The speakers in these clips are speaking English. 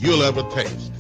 you'll ever taste.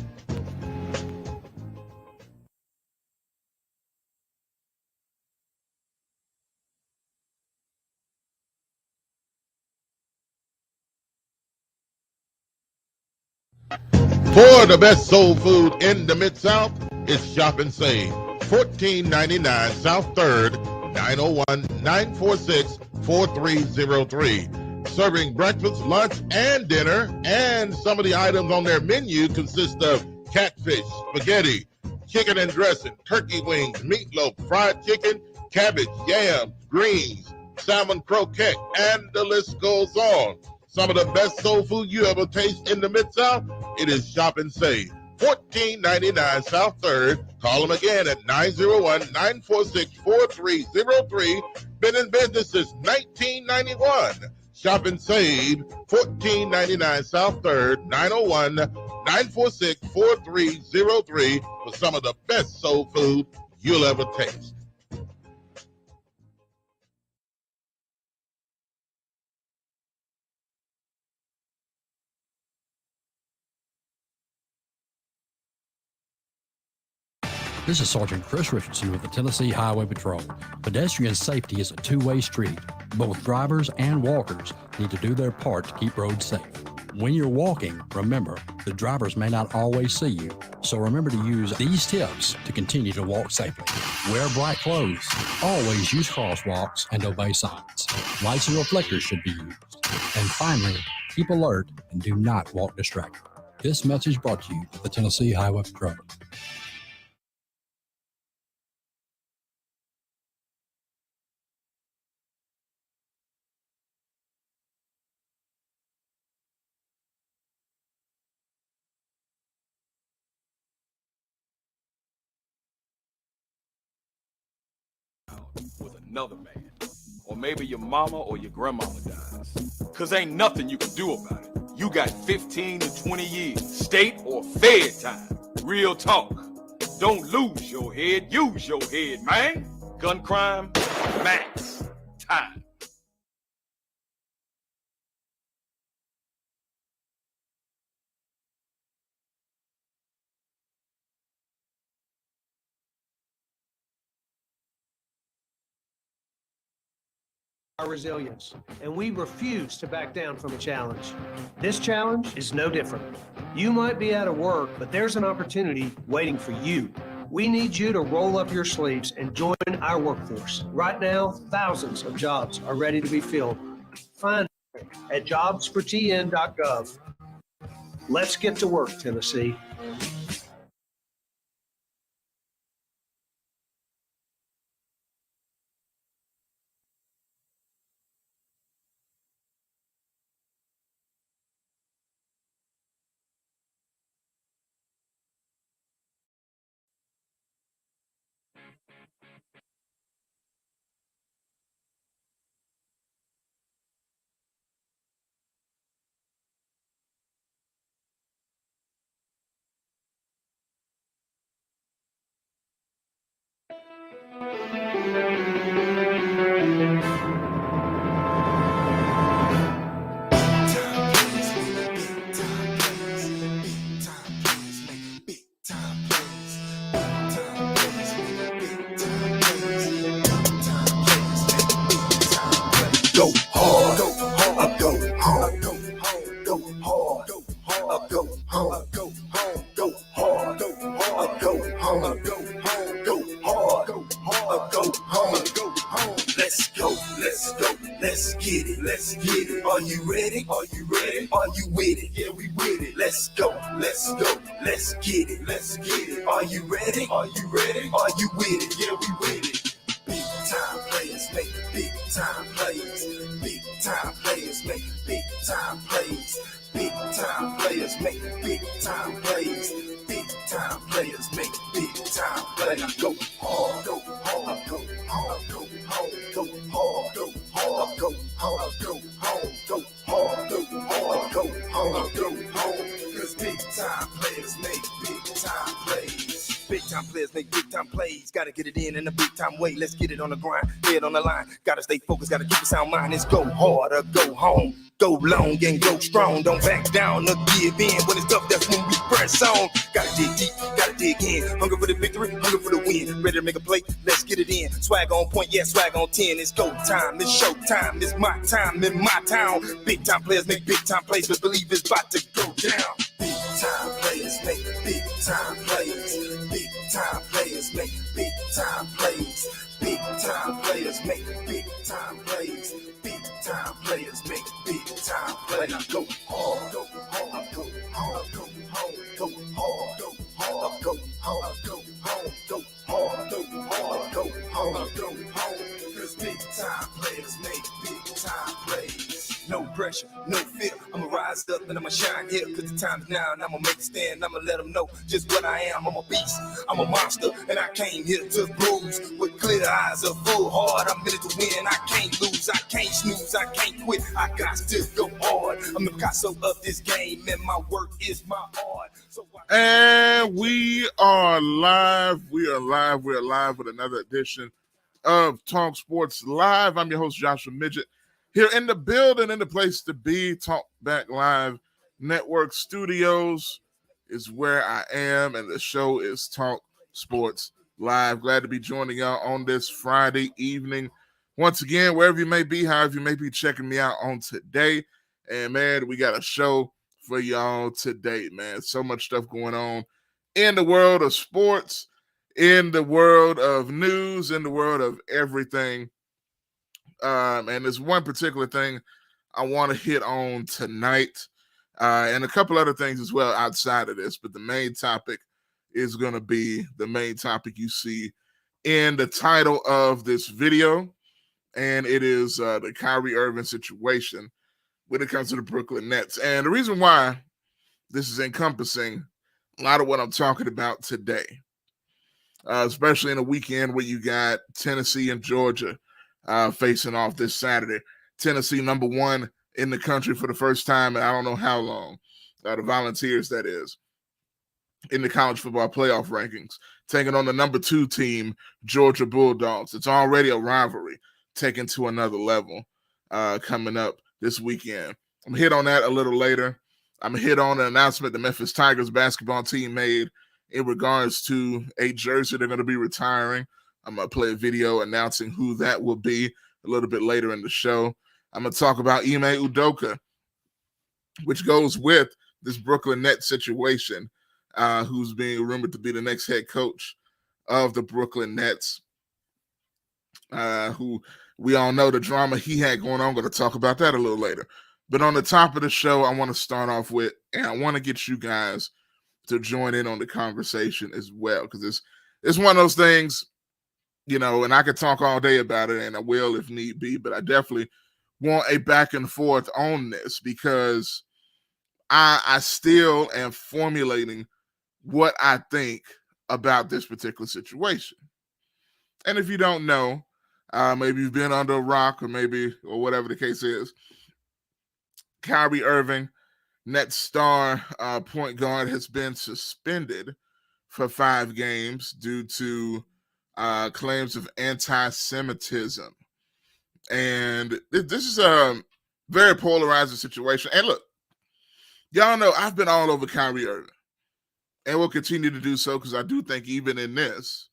For the best soul food in the Mid-South, it's Shop and Save. 1499 South 3rd, 901-946-4303. Serving breakfast, lunch, and dinner. And some of the items on their menu consist of catfish, spaghetti, chicken and dressing, turkey wings, meatloaf, fried chicken, cabbage, yams, greens, salmon croquette, and the list goes on. Some of the best soul food you ever taste in the Mid-South, it is Shop and Save. 1499 South 3rd. Call them again at 901-946-4303. Been in business since 1991. Shop and Save, 1499 South 3rd, 901-946-4303 for some of the best soul food you'll ever taste. This is Sergeant Chris Richardson with the Tennessee Highway Patrol. Pedestrian safety is a two-way street. Both drivers and walkers need to do their part to keep roads safe. When you're walking, remember, the drivers may not always see you, so remember to use these tips to continue to walk safely. Wear bright clothes. Always use crosswalks and obey signs. Lights and reflectors should be used. And finally, keep alert and do not walk distracted. This message brought to you by the Tennessee Highway Patrol. With another man, or maybe your mama or your grandmama dies. Cause ain't nothing you can do about it. You got 15 to 20 years, state or fed time. Real talk. Don't lose your head, use your head, man. Gun crime, max time. Our resilience, and we refuse to back down from a challenge. This challenge is no different. You might be out of work, but there's an opportunity waiting for you. We need you to roll up your sleeves and join our workforce. Right now, thousands of jobs are ready to be filled. Find them at jobsfortn.gov. Let's get to work, Tennessee. Go hard, go hard, go hard, go hard, go hard, go hard, go hard, go hard, go hard, go hard, go hard, go hard, go hard, go hard. Let's go, let's go, let's get it, let's get it. Are you ready? Are you ready? Are you with it? Yeah, we with it. Let's go, let's go, let's get it, let's get it. Are you ready? Are you ready? Are you with it? Yeah, we with it. Big time players make big time plays. Big time players make big time plays. Big time players make big time plays. Big time players make big time plays. Go hard, go hard, go hard, go hard, go hard, go hard, go hard, go hard, go hard, go hard, go hard, go hard. 'Cause big time players make big time plays. Big time time players make big time plays. Gotta get it in a big time way. Let's get it on the grind, head on the line. Gotta stay focused, gotta keep a sound mind. It's go hard or go home. Go long and go strong. Don't back down or give in. When it's tough, that's when we press on. Gotta dig deep, gotta dig in. Hunger for the victory, hunger for the win. Ready to make a play, let's get it in. Swag on point, yeah, swag on 10. It's go time, it's show time, it's my time in my town. Big time players make big time plays, but believe it's about to go down. Big time players make big time plays. Big time players make big time plays. Big time players make big time plays. Big time players make big time plays. Go hard, go hard, go hard, go hard, go hard, go hard, go hard, go hard, go hard, go hard, go hard, go hard. 'Cause big time players make big time plays. No pressure, no fear. I'ma rise up and I'ma shine here. 'Cause the time's now and I'ma make a stand. I'ma let them know just what I am. I'm a beast, I'm a monster, and I came here to bruise. With clear eyes, a full heart, I'm in it to win. I can't lose, I can't snooze, I can't quit. I got to go hard. I'm the Picasso of this game, and my work is my art. And we are live. We are live with another edition of Talk Sports Live. I'm your host, Joshua Midgett. Here in the building, in the place to be, Talk Back Live Network Studios is where I am, and the show is Talk Sports Live. Glad to be joining y'all on this Friday evening. Once again, wherever you may be, however you may be checking me out on today. And, man, we got a show for y'all today, man. So much stuff going on in the world of sports, in the world of news, in the world of everything. And there's one particular thing I want to hit on tonight, and a couple other things as well outside of this. But the main topic is going to be the main topic you see in the title of this video, and it is the Kyrie Irving situation when it comes to the Brooklyn Nets. And the reason why this is encompassing a lot of what I'm talking about today, especially in a weekend where you got Tennessee and Georgia facing off this Saturday. Tennessee, number one in the country for the first time in I don't know how long. The Volunteers, that is, in the college football playoff rankings, taking on the number 2 team, Georgia Bulldogs. It's already a rivalry taken to another level coming up this weekend. I'm hit on that a little later. I'm hit on an announcement the Memphis Tigers basketball team made in regards to a jersey they're going to be retiring. I'm going to play a video announcing who that will be a little bit later in the show. I'm going to talk about Ime Udoka, which goes with this Brooklyn Nets situation, who's being rumored to be the next head coach of the Brooklyn Nets, who we all know the drama he had going on. I'm going to talk about that a little later. But on the top of the show, I want to start off with, and I want to get you guys to join in on the conversation as well, because it's one of those things, you know, and I could talk all day about it, and I will if need be, but I definitely want a back and forth on this because I still am formulating what I think about this particular situation. And if you don't know, maybe you've been under a rock or whatever the case is, Kyrie Irving, Nets star point guard, has been suspended for 5 games due to claims of anti-Semitism. And this is a very polarizing situation. And look, y'all know I've been all over Kyrie Irving and will continue to do so because I do think even in this,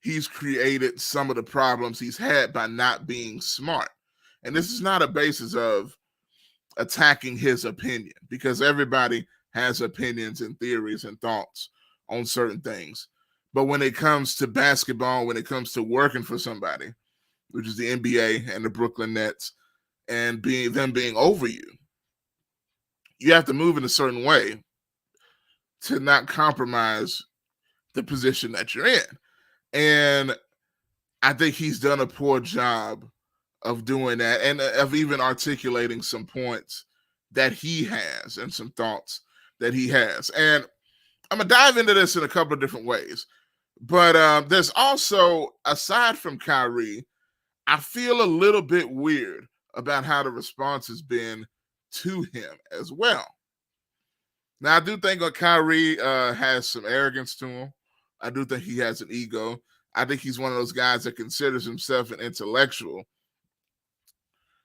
he's created some of the problems he's had by not being smart. And this is not a basis of attacking his opinion, because everybody has opinions and theories and thoughts on certain things. But when it comes to basketball, when it comes to working for somebody, which is the NBA and the Brooklyn Nets, and them being over you, you have to move in a certain way to not compromise the position that you're in. And I think he's done a poor job of doing that and of even articulating some points that he has and some thoughts that he has. And I'm going to dive into this in a couple of different ways. But there's also, aside from Kyrie, I feel a little bit weird about how the response has been to him as well. Now, I do think Kyrie has some arrogance to him. I do think he has an ego. I think he's one of those guys that considers himself an intellectual,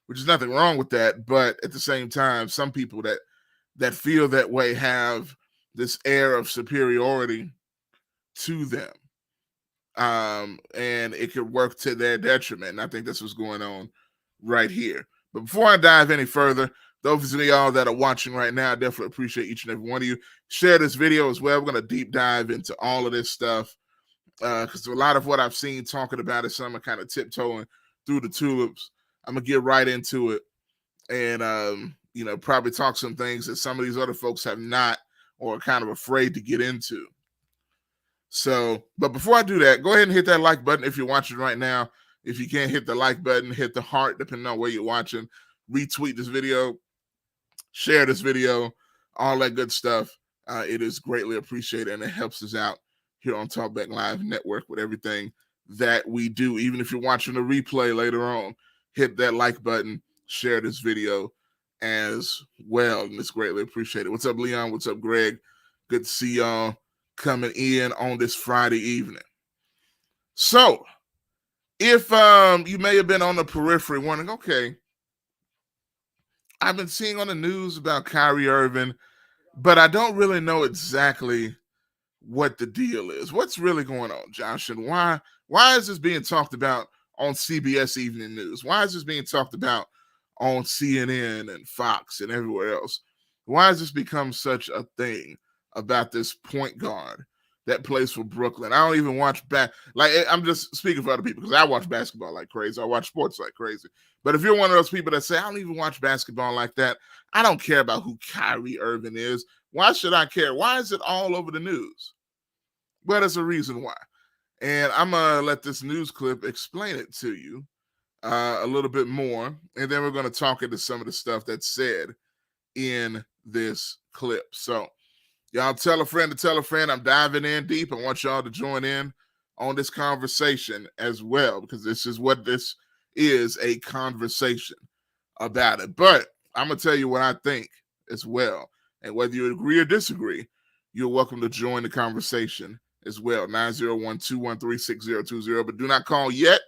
which is nothing wrong with that. But at the same time, some people that feel that way have this air of superiority to them. And it could work to their detriment. And I think that's what's going on right here. But before I dive any further, those of y'all that are watching right now, I definitely appreciate each and every one of you. Share this video as well. We're going to deep dive into all of this stuff because a lot of what I've seen talking about is some are kind of tiptoeing through the tulips. I'm going to get right into it and, probably talk some things that some of these other folks have not or are kind of afraid to get into. So, but before I do that, go ahead and hit that like button if you're watching right now. If you can't hit the like button, hit the heart, depending on where you're watching. Retweet this video, share this video, all that good stuff. It is greatly appreciated, and it helps us out here on Talkback Live Network with everything that we do. Even if you're watching the replay later on, hit that like button, share this video as well, and it's greatly appreciated. What's up, Leon? What's up, Greg? Good to see y'all coming in on this Friday evening. So, if you may have been on the periphery wondering, okay, I've been seeing on the news about Kyrie Irving, but I don't really know exactly what the deal is. What's really going on, Josh? And why is this being talked about on CBS Evening News? Why is this being talked about on CNN and Fox and everywhere else? Why has this become such a thing about this point guard that plays for Brooklyn? I don't even watch I'm just speaking for other people because I watch basketball like crazy. I watch sports like crazy. But if you're one of those people that say, I don't even watch basketball like that, I don't care about who Kyrie Irving is. Why should I care? Why is it all over the news? Well, there's a reason why. And I'm going to let this news clip explain it to you a little bit more. And then we're going to talk into some of the stuff that's said in this clip. So, y'all tell a friend to tell a friend. I'm diving in deep. I want y'all to join in on this conversation as well, because this is what this is, a conversation about it. But I'm going to tell you what I think as well. And whether you agree or disagree, you're welcome to join the conversation as well. 901-213-6020. But do not call yet,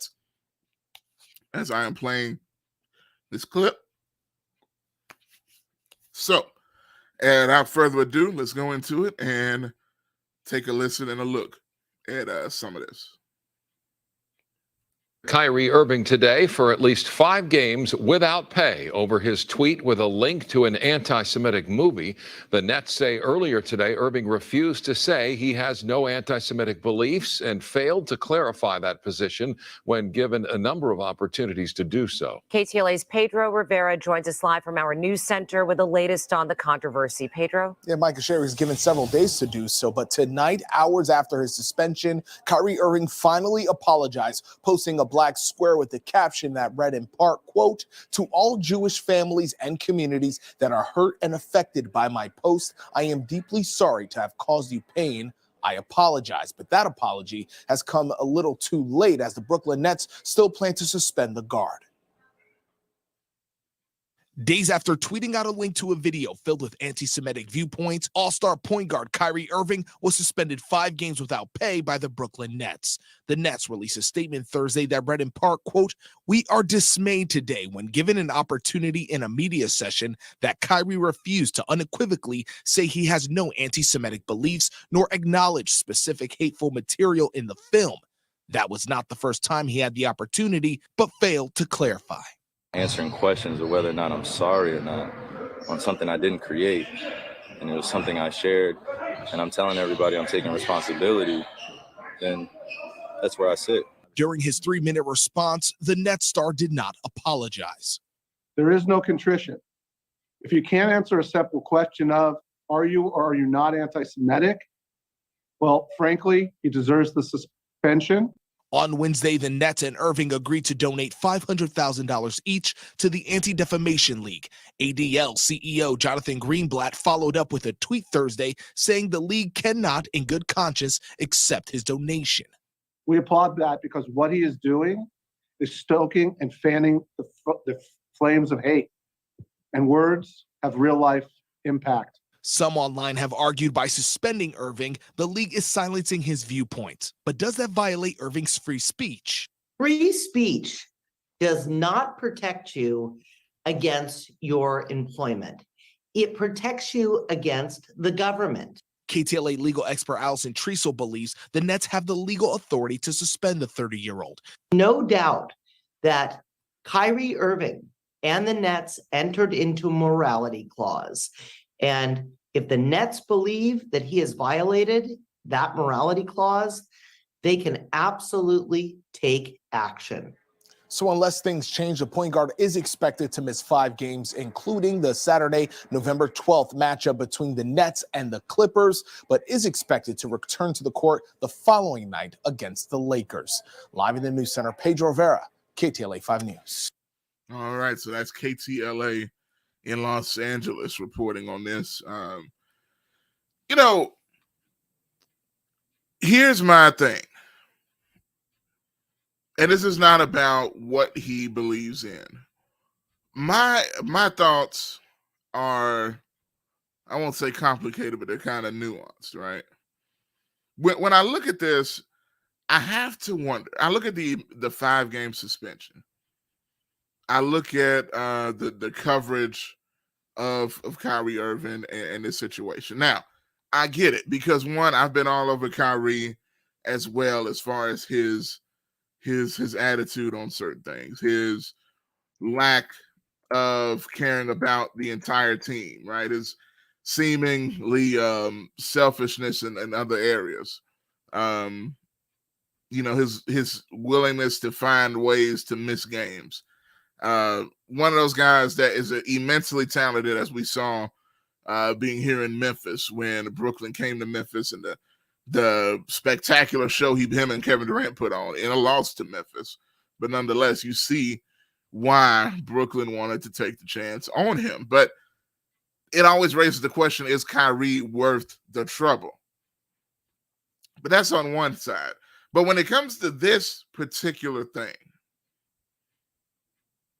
as I am playing this clip. So, and without further ado, let's go into it and take a listen and a look at some of this. Kyrie Irving today for at least 5 games without pay over his tweet with a link to an anti-Semitic movie. The Nets say earlier today Irving refused to say he has no anti-Semitic beliefs and failed to clarify that position when given a number of opportunities to do so. KTLA's Pedro Rivera joins us live from our news center with the latest on the controversy. Pedro? Yeah, Micah Sherry was given several days to do so, but tonight, hours after his suspension, Kyrie Irving finally apologized, posting a black square with the caption that read in part, quote, "To all Jewish families and communities that are hurt and affected by my post, I am deeply sorry to have caused you pain. I apologize." But that apology has come a little too late, as the Brooklyn Nets still plan to suspend the guard. Days after tweeting out a link to a video filled with anti-Semitic viewpoints, all-star point guard Kyrie Irving was suspended 5 games without pay by the Brooklyn Nets. The Nets released a statement Thursday that read in part, quote, "We are dismayed today when given an opportunity in a media session that Kyrie refused to unequivocally say he has no anti-Semitic beliefs nor acknowledge specific hateful material in the film. That was not the first time he had the opportunity, but failed to clarify." Answering questions of whether or not I'm sorry or not on something I didn't create, and it was something I shared, and I'm telling everybody I'm taking responsibility, then that's where I sit. During his 3-minute response, the Nets star did not apologize. There is no contrition. If you can't answer a simple question of, are you or are you not anti-Semitic? Well, frankly, he deserves the suspension. On Wednesday, the Nets and Irving agreed to donate $500,000 each to the Anti-Defamation League. ADL CEO Jonathan Greenblatt followed up with a tweet Thursday saying the league cannot, in good conscience, accept his donation. We applaud that because what he is doing is stoking and fanning the flames of hate. And words have real-life impact. Some online have argued by suspending Irving, the league is silencing his viewpoints. But does that violate Irving's free speech? Free speech does not protect you against your employment. It protects you against the government. KTLA legal expert Allison Treasel believes the Nets have the legal authority to suspend the 30-year-old. No doubt that Kyrie Irving and the Nets entered into a morality clause. And if the Nets believe that he has violated that morality clause, they can absolutely take action. So unless things change, the point guard is expected to miss 5 games, including the Saturday, November 12th matchup between the Nets and the Clippers, but is expected to return to the court the following night against the Lakers. Live in the News Center, Pedro Rivera, KTLA 5 News. All right, so that's KTLA in Los Angeles reporting on this. Here's my thing. And this is not about what he believes in. My thoughts are, I won't say complicated, but they're kind of nuanced, right? When I look at this, I have to wonder. I look at the 5-game suspension. I look at the coverage of Kyrie Irving and this situation. Now, I get it because, one, I've been all over Kyrie as well as far as his attitude on certain things, his lack of caring about the entire team, right? His seemingly selfishness in other areas. His willingness to find ways to miss games. One of those guys that is immensely talented, as we saw being here in Memphis when Brooklyn came to Memphis, and the spectacular show him and Kevin Durant put on in a loss to Memphis. But nonetheless, you see why Brooklyn wanted to take the chance on him. But it always raises the question, is Kyrie worth the trouble? But that's on one side. But when it comes to this particular thing,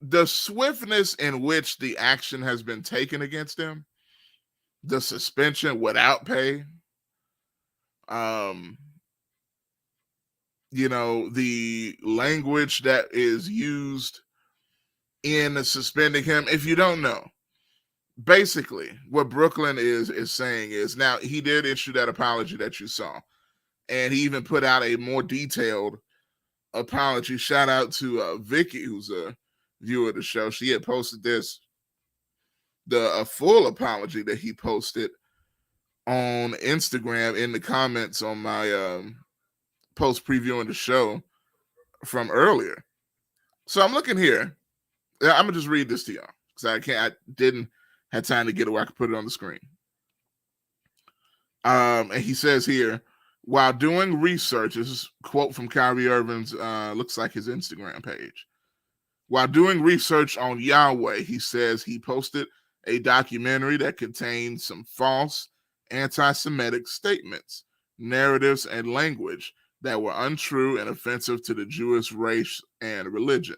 the swiftness in which the action has been taken against him, the suspension without pay, the language that is used in suspending him. If you don't know, basically what Brooklyn is saying is, now he did issue that apology that you saw, and he even put out a more detailed apology. Shout out to Vicky, who's a viewer of the show. She had posted a full apology that he posted on Instagram in the comments on my post previewing the show from earlier. So I'm looking here. I'm gonna just read this to y'all because I didn't have time to get it where I could put it on the screen. And he says here, while doing research, this is a quote from Kyrie Irving's looks like his Instagram page. While doing research on Yahweh, he says he posted a documentary that contained some false anti-Semitic statements, narratives, and language that were untrue and offensive to the Jewish race and religion.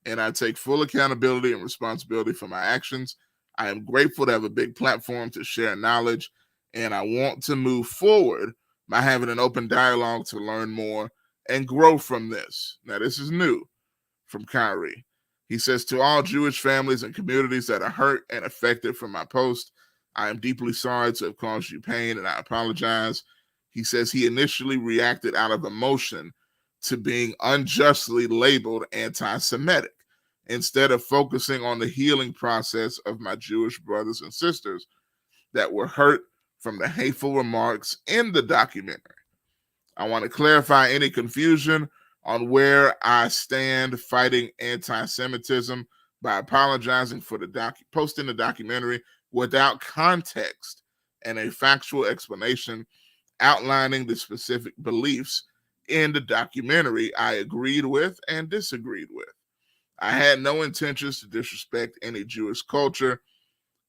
And I take full accountability and responsibility for my actions. I am grateful to have a big platform to share knowledge, and I want to move forward by having an open dialogue to learn more and grow from this. Now, this is new from Kyrie. He says, to all Jewish families and communities that are hurt and affected from my post, I am deeply sorry to have caused you pain, and I apologize. He says he initially reacted out of emotion to being unjustly labeled anti-Semitic, instead of focusing on the healing process of my Jewish brothers and sisters that were hurt from the hateful remarks in the documentary. I want to clarify any confusion on where I stand fighting anti-Semitism by apologizing for posting the documentary without context and a factual explanation outlining the specific beliefs in the documentary I agreed with and disagreed with. I had no intentions to disrespect any Jewish culture,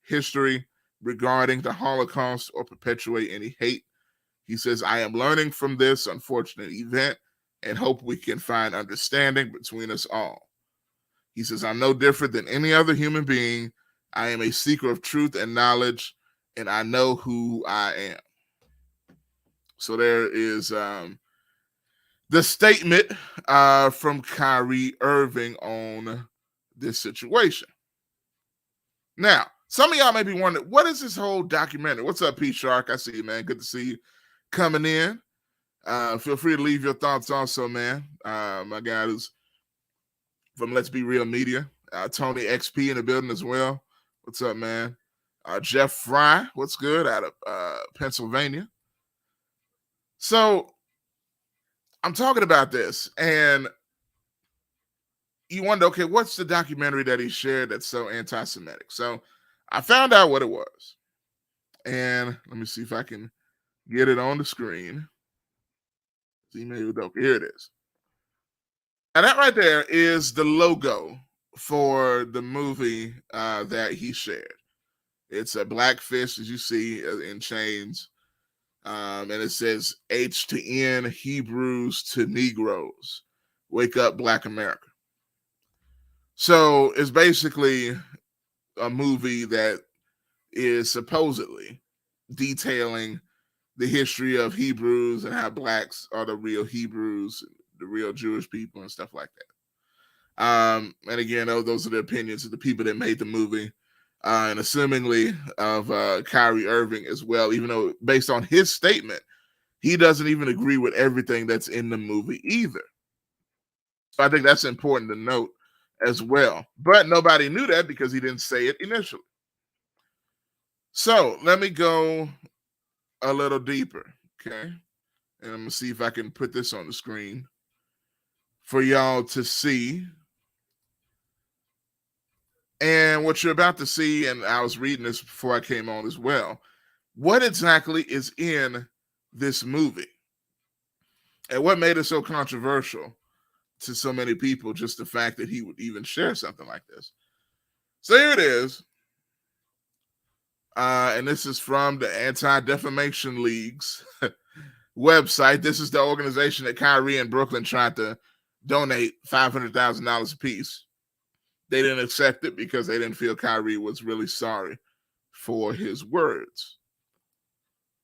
history regarding the Holocaust, or perpetuate any hate. He says, I am learning from this unfortunate event and hope we can find understanding between us all. He says, I'm no different than any other human being. I am a seeker of truth and knowledge, and I know who I am. So there is the statement from Kyrie Irving on this situation. Now, some of y'all may be wondering, what is this whole documentary? What's up, P Shark? I see you, man. Good to see you coming in. Feel free to leave your thoughts also, man. My guy who's from Let's Be Real Media. Tony XP in the building as well. What's up, man? Jeff Fry, what's good, out of Pennsylvania. So I'm talking about this, and you wonder, okay, what's the documentary that he shared that's so anti-Semitic? So I found out what it was. And let me see if I can get it on the screen. Ime Udoka. Here it is. And that right there is the logo for the movie that he shared. It's a black fish, as you see, in chains. And it says H to N, Hebrews to Negroes. Wake up, Black America. So it's basically a movie that is supposedly detailing the history of Hebrews and how blacks are the real Hebrews, the real Jewish people and stuff like that. And again, those are the opinions of the people that made the movie. And assumingly of Kyrie Irving as well, even though based on his statement, he doesn't even agree with everything that's in the movie either. So I think that's important to note as well. But nobody knew that because he didn't say it initially. So let me go a little deeper, okay? And I'm going to see if I can put this on the screen for y'all to see. And what you're about to see, and I was reading this before I came on as well, what exactly is in this movie? And what made it so controversial to so many people, just the fact that he would even share something like this. So here it is. And this is from the Anti-Defamation League's website. This is the organization that Kyrie and Brooklyn tried to donate $500,000 apiece. They didn't accept it because they didn't feel Kyrie was really sorry for his words.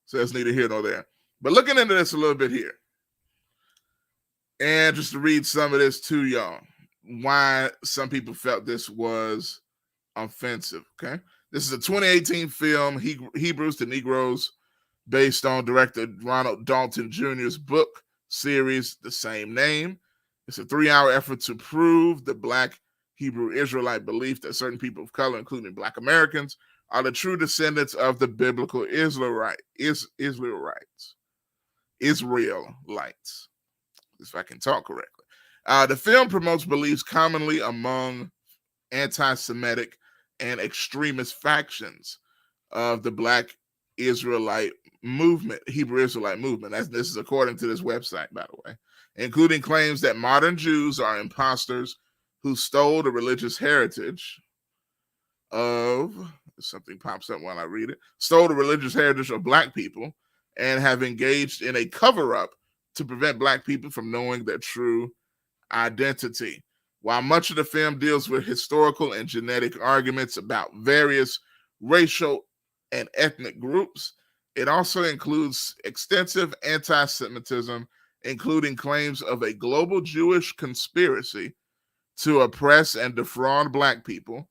So that's neither here nor there. But looking into this a little bit here, and just to read some of this to y'all, why some people felt this was offensive, okay? This is a 2018 film, Hebrews to Negroes, based on director Ronald Dalton Jr.'s book series, the same name. It's a 3-hour effort to prove the Black Hebrew Israelite belief that certain people of color, including Black Americans, are the true descendants of the biblical Israelites, if I can talk correctly. The film promotes beliefs commonly among anti-Semitic and extremist factions of the Black Israelite movement, Hebrew Israelite movement. This is according to this website, by the way, including claims that modern Jews are imposters who stole the religious heritage of, something pops up while I read it, stole the religious heritage of Black people and have engaged in a cover-up to prevent Black people from knowing their true identity. While much of the film deals with historical and genetic arguments about various racial and ethnic groups, it also includes extensive anti-Semitism, including claims of a global Jewish conspiracy to oppress and defraud Black people,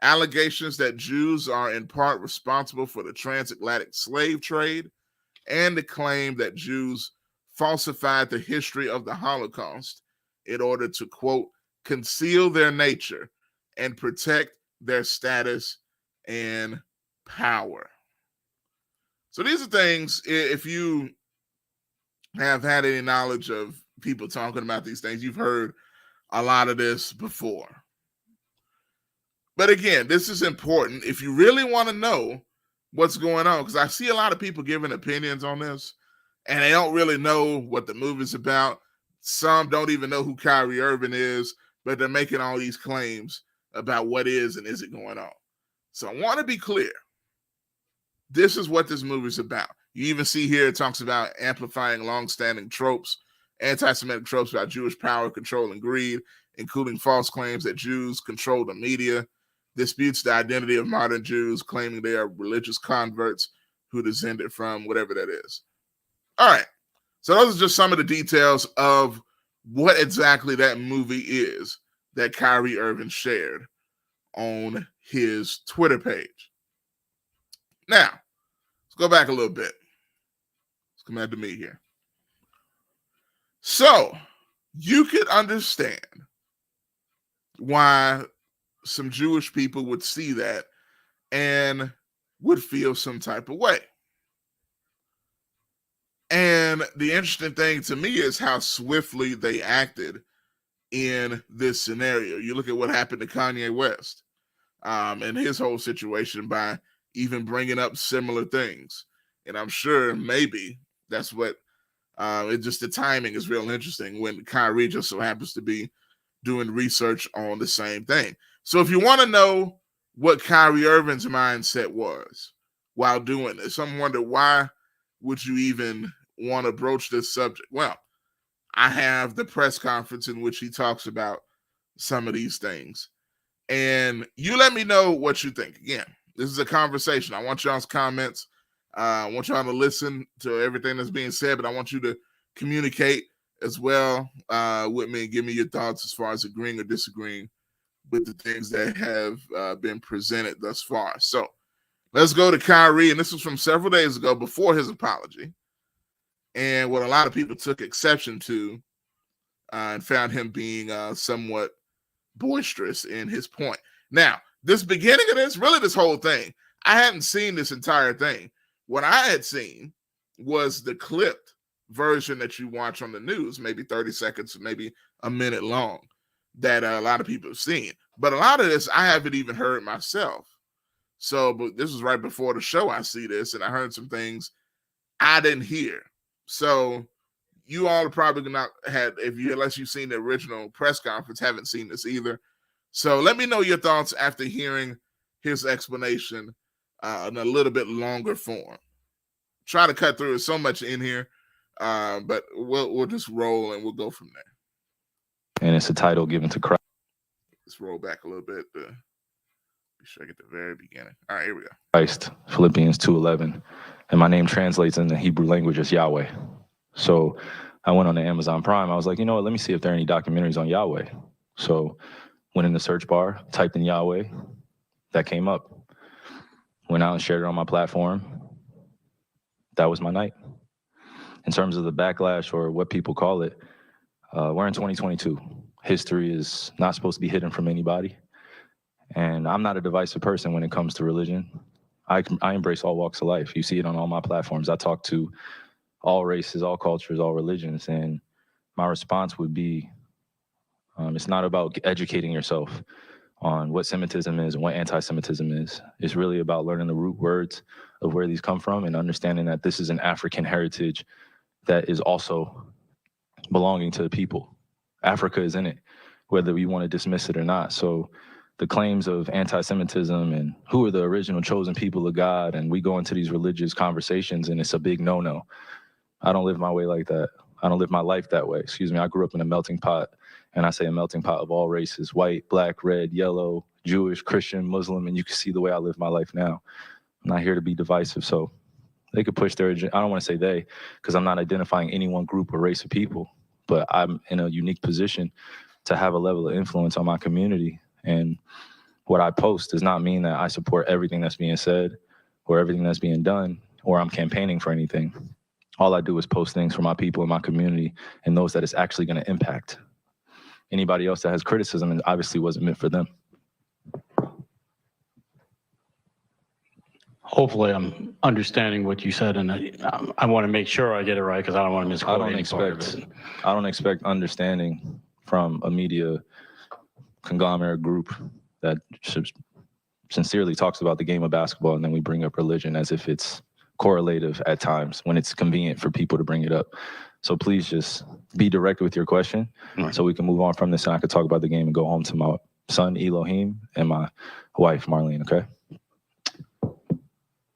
allegations that Jews are in part responsible for the transatlantic slave trade, and the claim that Jews falsified the history of the Holocaust in order to, quote, conceal their nature and protect their status and power. So these are things, if you have had any knowledge of people talking about these things, you've heard a lot of this before. But again, this is important if you really want to know what's going on, because I see a lot of people giving opinions on this, and they don't really know what the movie's about. Some don't even know who Kyrie Irving is, but they're making all these claims about what is and isn't going on. So I want to be clear. This is what this movie's about. You even see here it talks about amplifying long-standing tropes, anti-Semitic tropes about Jewish power, control, and greed, including false claims that Jews control the media, disputes the identity of modern Jews, claiming they are religious converts who descended from whatever that is. All right. So those are just some of the details of what exactly that movie is that Kyrie Irving shared on his Twitter page. Now, let's go back a little bit. Let's come back to me here. So, you could understand why some Jewish people would see that and would feel some type of way. And the interesting thing to me is how swiftly they acted in this scenario. You look at what happened to Kanye West and his whole situation by even bringing up similar things. And I'm sure maybe that's what it just, the timing is real interesting when Kyrie just so happens to be doing research on the same thing. So if you want to know what Kyrie Irving's mindset was while doing this, some wonder why would you even want to broach this subject? Well, I have the press conference in which he talks about some of these things. And you let me know what you think. Again, this is a conversation. I want y'all's comments. I want y'all to listen to everything that's being said, but I want you to communicate as well with me and give me your thoughts as far as agreeing or disagreeing with the things that have been presented thus far. So let's go to Kyrie. And this was from several days ago before his apology. And what a lot of people took exception to and found him being somewhat boisterous in his point. Now, this beginning of this, really this whole thing, I hadn't seen this entire thing. What I had seen was the clipped version that you watch on the news, maybe 30 seconds, maybe a minute long, that a lot of people have seen. But a lot of this, I haven't even heard myself. So, but this was right before the show I see this, and I heard some things I didn't hear. So you all are probably not had, unless you've seen the original press conference, haven't seen this either. So let me know your thoughts after hearing his explanation in a little bit longer form. Try to cut through. There's so much in here, but we'll just roll and we'll go from there. And it's a title given to Christ. Let's roll back a little bit. Be sure I get the very beginning. All right, here we go. Christ, Philippians 2:11. And my name translates in the Hebrew language as Yahweh. So I went on to Amazon Prime. I was like, you know what? Let me see if there are any documentaries on Yahweh. So went in the search bar, typed in Yahweh. That came up. Went out and shared it on my platform. That was my night. In terms of the backlash or what people call it, we're in 2022. History is not supposed to be hidden from anybody. And I'm not a divisive person when it comes to religion. I embrace all walks of life. You see it on all my platforms. I talk to all races, all cultures, all religions. And my response would be, it's not about educating yourself on what Semitism is and what anti-Semitism is. It's really about learning the root words of where these come from and understanding that this is an African heritage that is also belonging to the people. Africa is in it, whether we want to dismiss it or not. So the claims of anti-Semitism and who are the original chosen people of God, and we go into these religious conversations and it's a big no-no. I don't live my way like that. I don't live my life that way. Excuse me. I grew up in a melting pot, and I say a melting pot of all races, white, black, red, yellow, Jewish, Christian, Muslim, and you can see the way I live my life now. I'm not here to be divisive, so they could push their agenda. I don't want to say they, because I'm not identifying any one group or race of people, but I'm in a unique position to have a level of influence on my community. And what I post does not mean that I support everything that's being said or everything that's being done, or I'm campaigning for anything. All I do is post things for my people in my community and those that it's actually going to impact. Anybody else that has criticism, it obviously wasn't meant for them. Hopefully I'm understanding what you said, and I want to make sure I get it right because I don't want to misquote any part of it. I don't expect understanding from a media conglomerate group that sincerely talks about the game of basketball, and then we bring up religion as if it's correlative at times when it's convenient for people to bring it up. So please just be direct with your question so we can move on from this and I can talk about the game and go home to my son, Elohim, and my wife, Marlene, okay?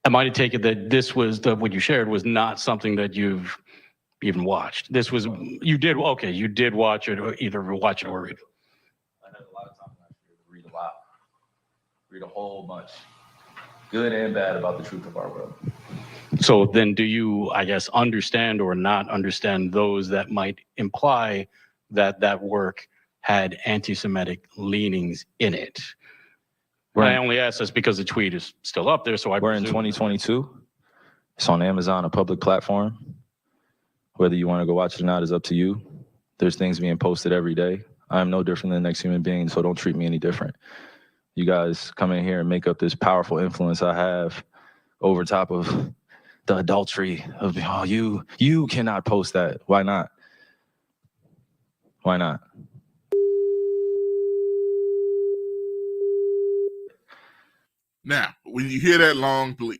Am I to take it that this was, what you shared was not something that you've even watched? This was, you did watch it, or either watch it or read it. I had a lot of times last year to read a lot. Read a whole bunch, good and bad, about the truth of our world. So then do you, I guess, understand or not understand those that might imply that that work had anti-Semitic leanings in it? I only ask this because the tweet is still up there, so We're in 2022. It's on Amazon, a public platform. Whether you want to go watch it or not is up to you. There's things being posted every day. I'm no different than the next human being, so don't treat me any different. You guys come in here and make up this powerful influence I have over top of the adultery of, oh, you cannot post that. Why not? Why not? Now, when you hear that long bleep,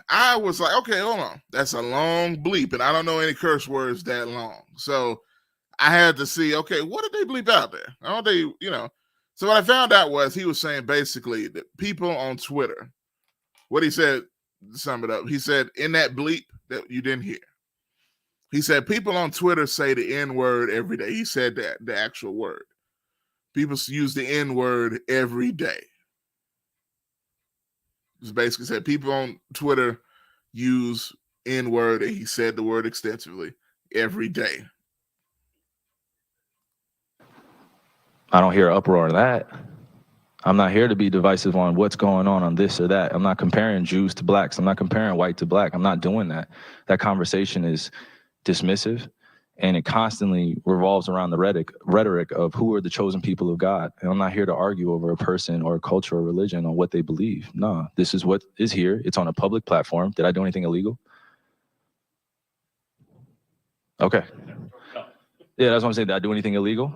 I was like, okay, hold on. That's a long bleep, and I don't know any curse words that long. So I had to see, okay, what did they bleep out there? How they, So what I found out was he was saying basically that people on Twitter, what he said, to sum it up, he said in that bleep that you didn't hear, he said people on Twitter say the N-word every day. He said that, the actual word. People use the N-word every day. He basically said people on Twitter use N-word, and he said the word extensively every day. I don't hear uproar in that. I'm not here to be divisive on what's going on this or that. I'm not comparing Jews to blacks. I'm not comparing white to black. I'm not doing that. That conversation is dismissive, and it constantly revolves around the rhetoric of who are the chosen people of God. And I'm not here to argue over a person or a culture or religion on what they believe. No, this is what is here. It's on a public platform. Did I do anything illegal? Okay. Yeah, that's what I'm saying. Did I do anything illegal?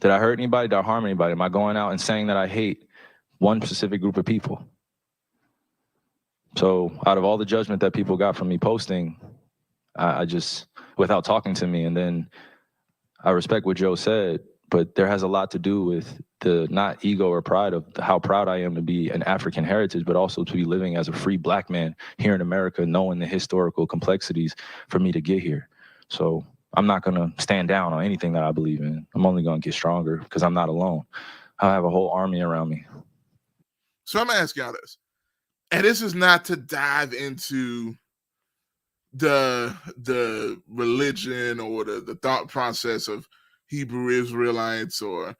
Did I hurt anybody? Did I harm anybody? Am I going out and saying that I hate one specific group of people? So out of all the judgment that people got from me posting, I just, without talking to me, and then I respect what Joe said, but there has a lot to do with the not ego or pride of how proud I am to be an African heritage, but also to be living as a free black man here in America, knowing the historical complexities for me to get here. So I'm not going to stand down on anything that I believe in. I'm only going to get stronger because I'm not alone. I have a whole army around me. So I'm going to ask y'all this. And this is not to dive into the religion or the thought process of Hebrew Israelites or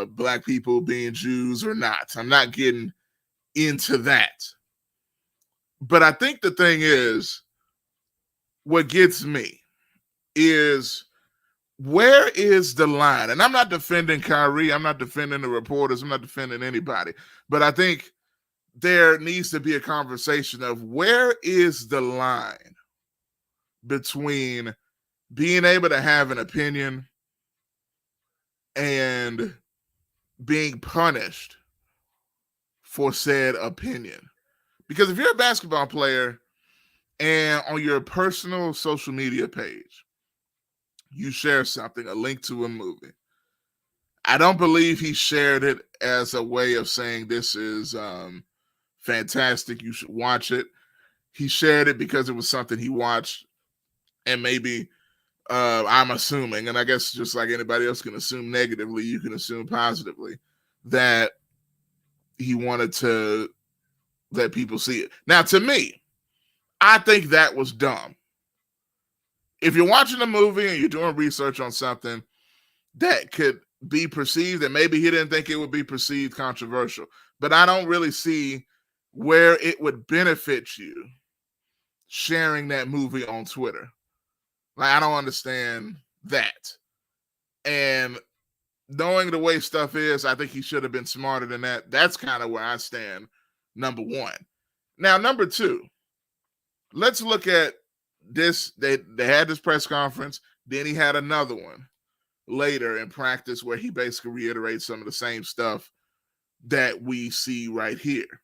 black people being Jews or not. I'm not getting into that. But I think the thing is, what gets me is, where is the line? And I'm not defending Kyrie. I'm not defending the reporters. I'm not defending anybody. But I think there needs to be a conversation of where is the line between being able to have an opinion and being punished for said opinion. Because if you're a basketball player and on your personal social media page, you share something, a link to a movie, I don't believe he shared it as a way of saying this is fantastic, you should watch it. He shared it because it was something he watched, and maybe I'm assuming, and I guess just like anybody else can assume negatively, you can assume positively, that he wanted to let people see it. Now, to me, I think that was dumb. If you're watching a movie and you're doing research on something that could be perceived, and maybe he didn't think it would be perceived controversial, but I don't really see where it would benefit you sharing that movie on Twitter. Like, I don't understand that. And knowing the way stuff is, I think he should have been smarter than that. That's kind of where I stand, number one. Now, number two, let's look at this. They had this press conference. Then he had another one later in practice where he basically reiterates some of the same stuff that we see right here.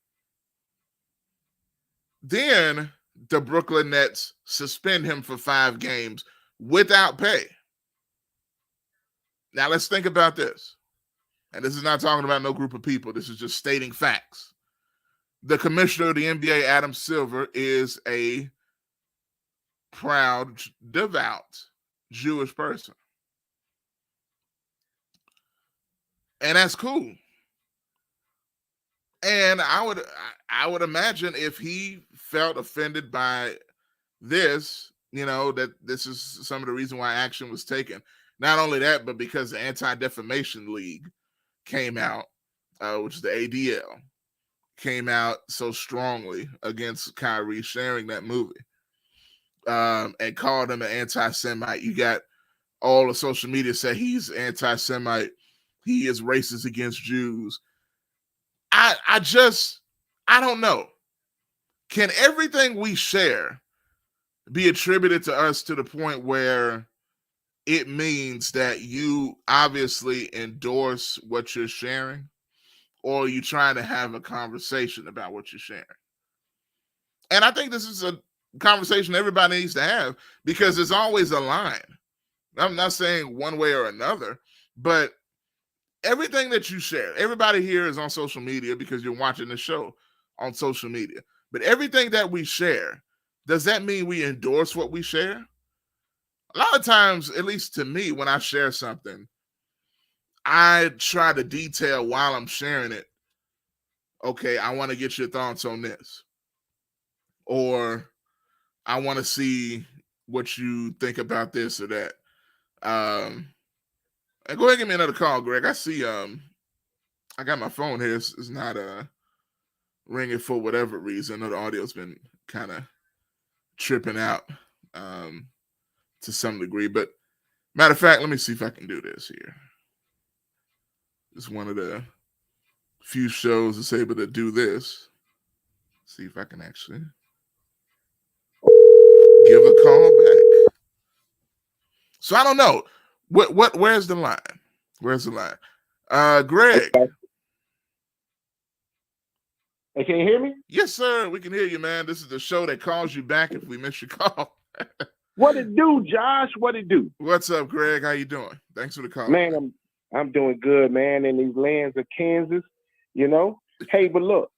Then the Brooklyn Nets suspend him for 5 games without pay. Now, let's think about this. And this is not talking about no group of people. This is just stating facts. The commissioner of the NBA, Adam Silver, is a proud, devout Jewish person. And that's cool. And I would imagine if he felt offended by this, that this is some of the reason why action was taken. Not only that, but because the Anti-Defamation League came out, which is the ADL, came out so strongly against Kyrie sharing that movie, and called him an anti-Semite. You got all the social media say he's anti-Semite, he is racist against Jews. I don't know. Can everything we share be attributed to us to the point where it means that you obviously endorse what you're sharing, or are you trying to have a conversation about what you're sharing? And I think this is a conversation everybody needs to have, because there's always a line. I'm not saying one way or another, but everything that you share, everybody here is on social media because you're watching the show on social media. But everything that we share, does that mean we endorse what we share? A lot of times, at least to me, when I share something, I try to detail while I'm sharing it. Okay, I want to get your thoughts on this. Or I want to see what you think about this or that. And go ahead and give me another call, Greg. I see I got my phone here. It's not ringing for whatever reason. I know the audio's been kind of tripping out to some degree. But matter of fact, let me see if I can do this here. It's one of the few shows that's able to do this. See if I can actually give a call back. So I don't know. Where's the line? Where's the line? Greg. Hey, can you hear me? Yes, sir. We can hear you, man. This is the show that calls you back if we miss your call. What it do, Josh? What it do? What's up, Greg? How you doing? Thanks for the call. Man, I'm doing good, man, in these lands of Kansas, Hey, but look,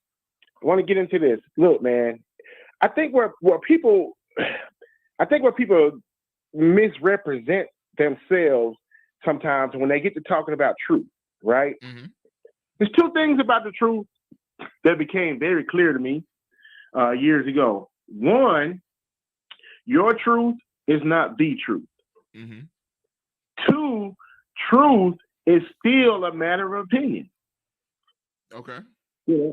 I want to get into this. Look, man, I think where people misrepresent themselves sometimes when they get to talking about truth, right? Mm-hmm. There's two things about the truth that became very clear to me years ago. One, your truth is not the truth. Mm-hmm. Two, truth is still a matter of opinion. Okay.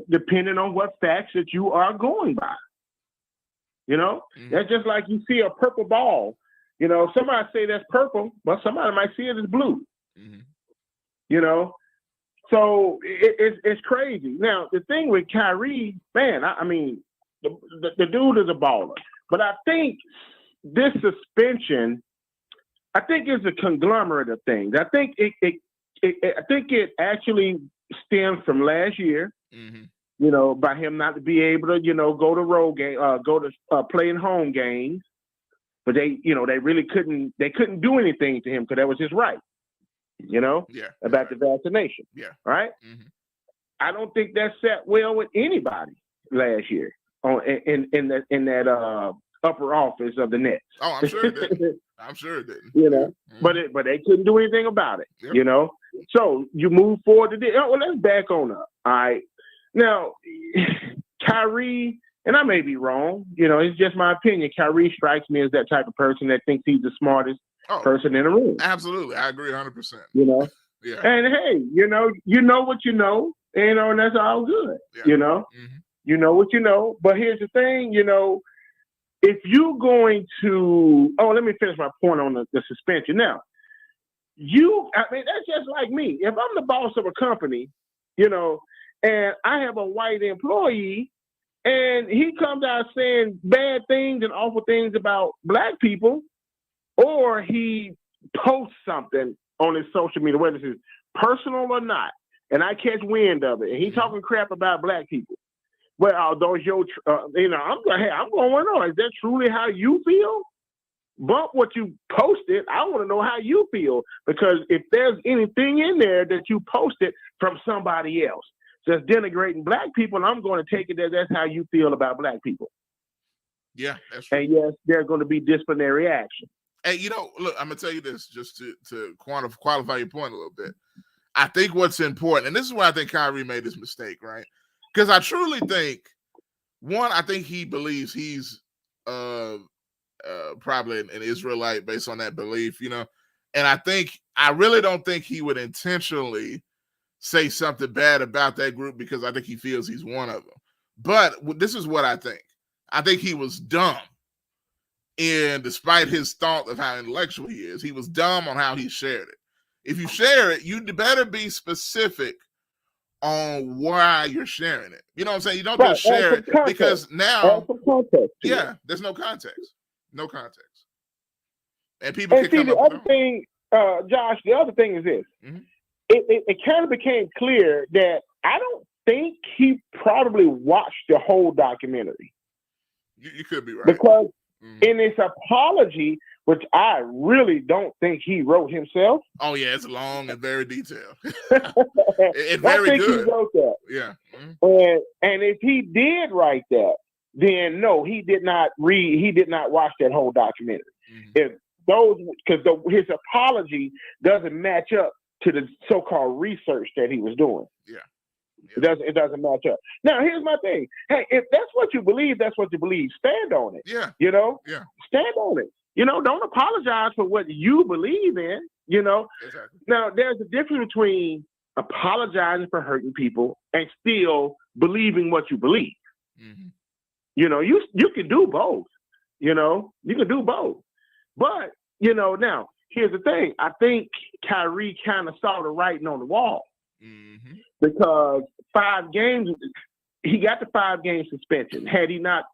Depending on what facts that you are going by. Mm-hmm. That's just like you see a purple ball. Somebody say that's purple, but somebody might see it as blue. Mm-hmm. So it's crazy. Now, the thing with Kyrie, man, I mean, the dude is a baller. But I think this suspension, I think is a conglomerate of things. I think it actually stems from last year, mm-hmm. By him not to be able to, go to road game, go to play in home games. But they really couldn't do anything to him because that was his right. About the vaccination. Yeah. Right? Mm-hmm. I don't think that sat well with anybody last year in that upper office of the Nets. Oh, I'm sure it didn't. I'm sure it didn't. Mm-hmm. But they couldn't do anything about it. Yep. So you move forward to this. Well, let's back on up. All right. Now, Kyrie, and I may be wrong, it's just my opinion. Kyrie strikes me as that type of person that thinks he's the smartest person in the room. Absolutely. I agree 100%. Yeah. And hey, you know what you know, and that's all good. Yeah. Mm-hmm. You know what you know. But here's the thing, if you're going to let me finish my point on the suspension. Now, that's just like me. If I'm the boss of a company, and I have a white employee and he comes out saying bad things and awful things about black people, or he posts something on his social media, whether it's personal or not, and I catch wind of it, and he's talking crap about black people. Well, I'm going, hey, I'm going on. Is that truly how you feel? Bump what you posted. I want to know how you feel, because if there's anything in there that you posted from somebody else just denigrating black people, I'm going to take it that that's how you feel about black people. Yeah, that's true. And yes, there's going to be disciplinary action. Hey, look, I'm going to tell you this just to qualify your point a little bit. I think what's important, and this is why I think Kyrie made this mistake, right? Because I truly think, one, I think he believes he's probably an Israelite based on that belief, you know. And I really don't think he would intentionally say something bad about that group because I think he feels he's one of them. But this is what I think. I think he was dumb. And despite his thought of how intellectual he is, he was dumb on how he shared it. If you share it, you better be specific on why you're sharing it. You know what I'm saying? You don't just share it because now, there's no context. No context. And people can come the up other thing, Josh, the other thing is this. Mm-hmm. It kind of became clear that I don't think he probably watched the whole documentary. You could be right. Because in his apology, which I really don't think he wrote himself. Oh, yeah, it's long and very detailed. It's very I think good. He wrote that. Yeah. And if he did write that, then no, he did not watch that whole documentary. If because his apology doesn't match up to the so-called research that he was doing. Yeah. It doesn't match up. Now, here's my thing. Hey, if that's what you believe, that's what you believe. Stand on it. Yeah. You know? Yeah. Stand on it. You know, don't apologize for what you believe in, you know? Exactly. Now, there's a difference between apologizing for hurting people and still believing what you believe. Mm-hmm. You know, you can do both. You know, you can do both. But, you know, now, here's the thing. I think Kyrie kind of saw the writing on the wall. Mm-hmm. Because 5 games, he got the 5-game suspension. Had he not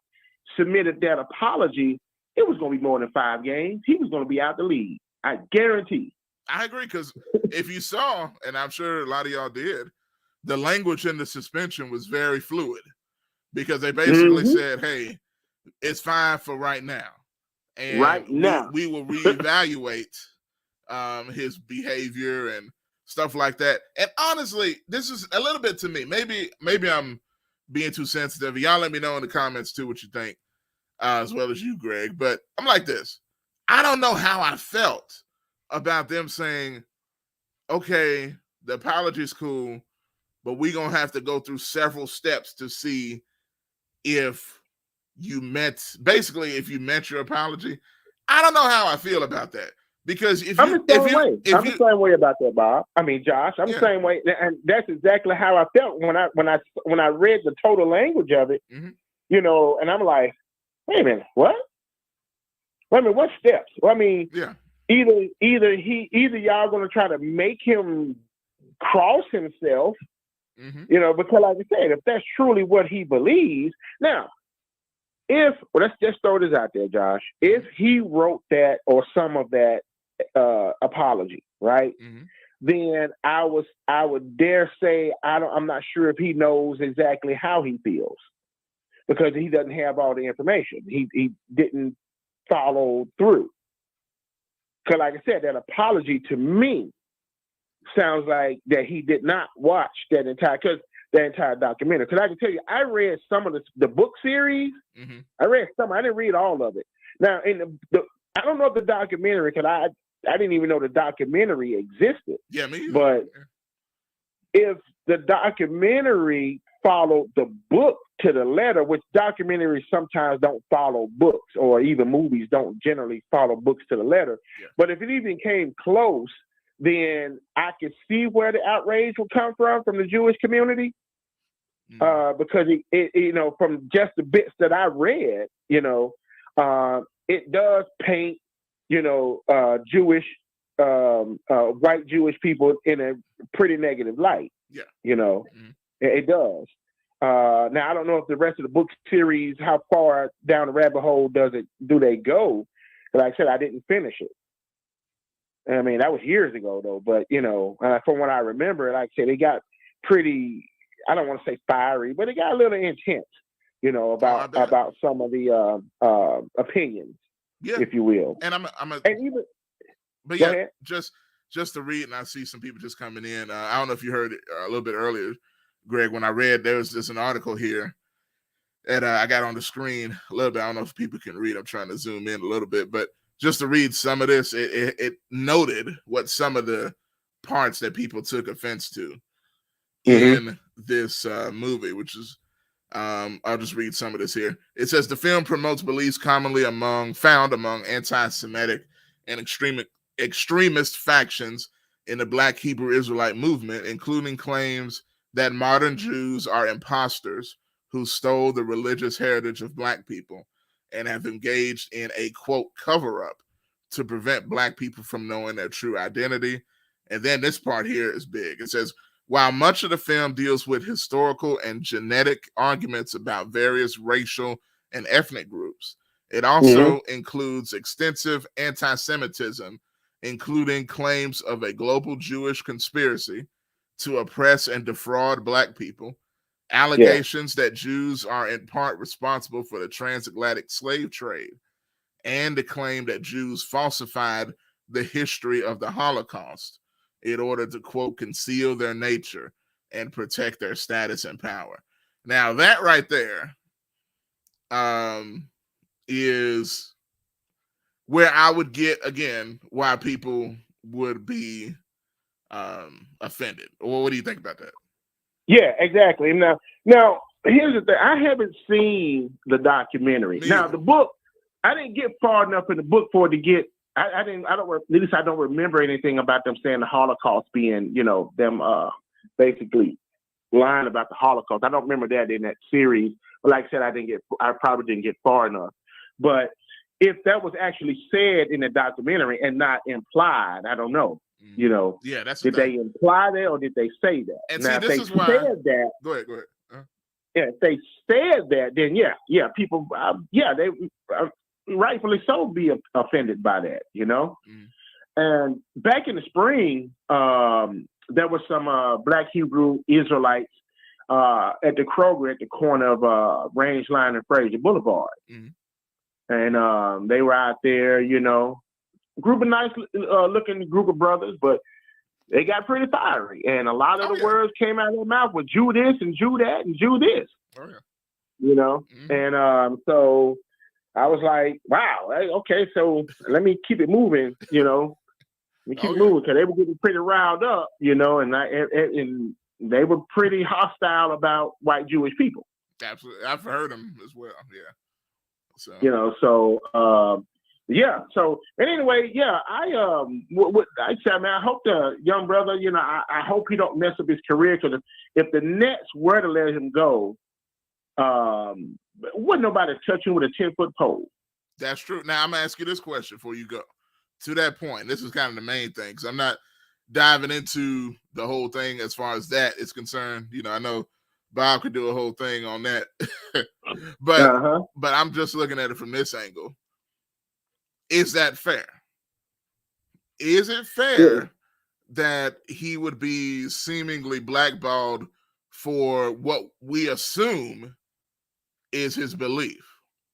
submitted that apology, it was going to be more than 5 games. He was going to be out the league. I guarantee. I agree, because if you saw, and I'm sure a lot of y'all did, the language in the suspension was very fluid because they basically said, hey, it's fine for right now. And we will reevaluate his behavior and stuff like that. And honestly, this is a little bit to me. Maybe I'm being too sensitive. Y'all let me know in the comments too what you think, as well as you, Greg. But I'm like this. I don't know how I felt about them saying, okay, the apology is cool, but we're going to have to go through several steps to see if you meant your apology. I don't know how I feel about that. Because I'm the same way about that, Bob. I mean, Josh, I'm the same way, and that's exactly how I felt when I read the total language of it. Mm-hmm. You know, and I'm like, wait a minute, what? Wait a minute, what steps? Well, I mean, either y'all going to try to make him cross himself, you know, because like I said, if that's truly what he believes, now. Let's just throw this out there, Josh. If he wrote that or some of that apology, right? Then I would dare say I'm not sure if he knows exactly how he feels because he doesn't have all the information. He didn't follow through. Because like I said, that apology to me sounds like that he did not watch that entire documentary. Because I can tell you, I read some of the book series. I read some. I didn't read all of it. Now, in I don't know if the documentary, because I didn't even know the documentary existed. Yeah, me either. But if the documentary followed the book to the letter, which documentaries sometimes don't follow books, or even movies don't generally follow books to the letter. But if it even came close, then I could see where the outrage would come from the Jewish community. Because it you know, from just the bits that I read, you know, it does paint, you know, Jewish, white Jewish people in a pretty negative light. Yeah. You know, it does. Now I don't know if the rest of the book series, how far down the rabbit hole do they go? Like I said, I didn't finish it. I mean, that was years ago though, but you know, from what I remember, like I said, it got pretty, I don't want to say fiery, but it got a little intense, you know, about some of the opinions, if you will. And Go ahead. just to read, and I see some people just coming in. I don't know if you heard it a little bit earlier, Greg, when I read, there was just an article here that I got on the screen a little bit. I don't know if people can read. I'm trying to zoom in a little bit, but just to read some of this, it noted what some of the parts that people took offense to in this movie, which is I'll just read some of this here. It says the film promotes beliefs commonly found among anti-Semitic and extremist factions in the Black Hebrew Israelite movement, including claims that modern Jews are imposters who stole the religious heritage of Black people and have engaged in a, quote, cover-up to prevent Black people from knowing their true identity. And then this part here is big. It says, while much of the film deals with historical and genetic arguments about various racial and ethnic groups, it also includes extensive anti-Semitism, including claims of a global Jewish conspiracy to oppress and defraud Black people, allegations that Jews are in part responsible for the transatlantic slave trade, and the claim that Jews falsified the history of the Holocaust in order to, quote, conceal their nature and protect their status and power. Now, that right there is where I would get, again, why people would be offended. Or what do you think about that? Yeah, exactly. Now, here's the thing. I haven't seen the documentary. Now, the book, I didn't get far enough in the book for it to get. At least I don't remember anything about them saying the Holocaust being, them basically lying about the Holocaust. I don't remember that in that series. But like I said, I probably didn't get far enough. But if that was actually said in the documentary and not implied, I don't know. Yeah, that's did they imply that or did they say that? And now, see, this is why. That, go ahead. Yeah, if they said that, then yeah, people, they rightfully so be offended by that, And back in the spring, there was some Black Hebrew Israelites at the Kroger at the corner of Range Line and Fraser Boulevard. And they were out there, group of nice looking group of brothers, but they got pretty fiery. And a lot of the words came out of their mouth with Jew this and Jew that and Jew this. And so I was like, wow, okay, so let me keep it moving, Let me keep it moving, because they were getting pretty riled up, and they were pretty hostile about white Jewish people. Absolutely. I've heard them as well, yeah. So So, and anyway, I said, man, I hope the young brother, I hope he don't mess up his career, because if the Nets were to let him go, wouldn't nobody touch him with a 10-foot pole. That's true. Now, I'm going to ask you this question before you go. To that point, this is kind of the main thing, because I'm not diving into the whole thing as far as that is concerned. I know Bob could do a whole thing on that. but I'm just looking at it from this angle. Is that fair? Is it fair that he would be seemingly blackballed for what we assume is his belief?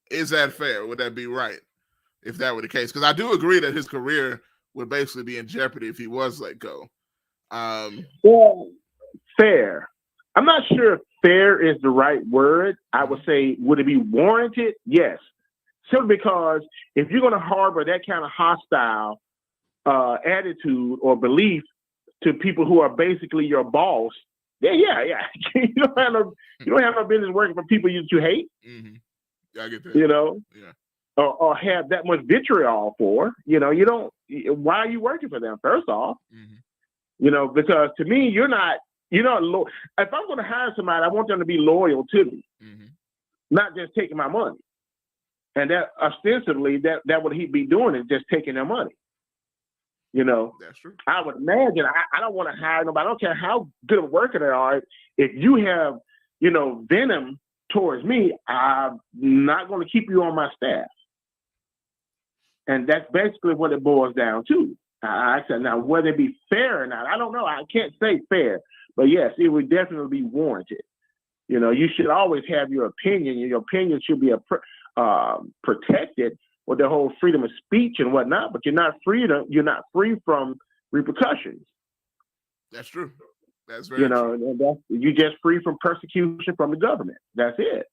Is that fair? Would that be right if that were the case? Because I do agree that his career would basically be in jeopardy if he was let go. Well, fair. I'm not sure if fair is the right word. I would say, would it be warranted? Yes. Simply because if you're going to harbor that kind of hostile attitude or belief to people who are basically your boss, then yeah. you don't have no business working for people you hate. I get that. Or have that much vitriol for. You don't. Why are you working for them? First off, because to me, you're not. If I'm going to hire somebody, I want them to be loyal to me, not just taking my money. And that ostensibly, that what he'd be doing is just taking their money. That's true. I would imagine I don't want to hire nobody. I don't care how good of a worker they are. If you have, venom towards me, I'm not going to keep you on my staff. And that's basically what it boils down to. I said, now, whether it be fair or not, I don't know. I can't say fair, but yes, it would definitely be warranted. You should always have your opinion. Your opinion should be protected with the whole freedom of speech and whatnot, but you're not free from repercussions. That's true. That's very true. You're just free from persecution from the government. That's it.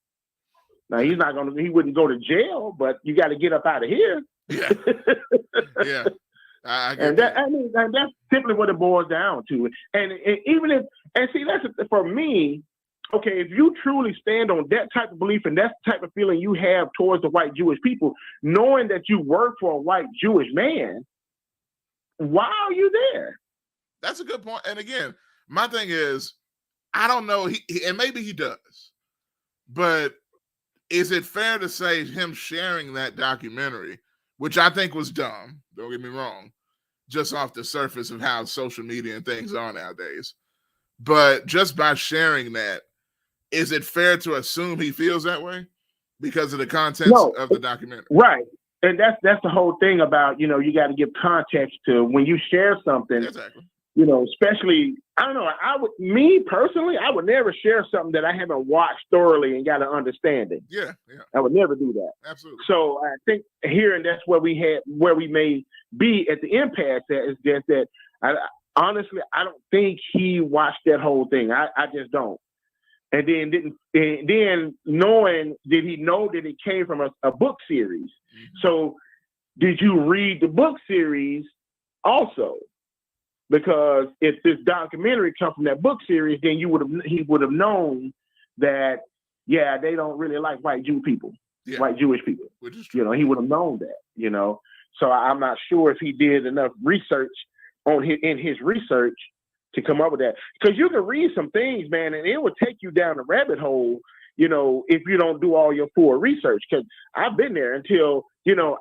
Now he wouldn't go to jail, but you got to get up out of here. Yeah. Yeah. I get And that's simply what it boils down to. And even if, and see, that's for me. Okay, if you truly stand on that type of belief and that type of feeling you have towards the white Jewish people, knowing that you work for a white Jewish man, why are you there? That's a good point. And again, my thing is, I don't know, and maybe he does, but is it fair to say him sharing that documentary, which I think was dumb, don't get me wrong, just off the surface of how social media and things are nowadays, but just by sharing that, is it fair to assume he feels that way because of the contents of the documentary? Right. And that's the whole thing about, you got to give context to when you share something, exactly. Especially, I don't know, me personally, I would never share something that I haven't watched thoroughly and got an understanding. Yeah. I would never do that. Absolutely. So I think here, and that's where we may be at the impasse at, is just that honestly, I don't think he watched that whole thing. I just don't. And then knowing, did he know that it came from a book series? Mm-hmm. So did you read the book series also? Because if this documentary comes from that book series, then he would have known that, they don't really like white Jewish people. Which is true. He would have known that, So I'm not sure if he did enough research in his research to come up with that. Because you can read some things, man, and it will take you down the rabbit hole, if you don't do all your full research. Because I've been there until,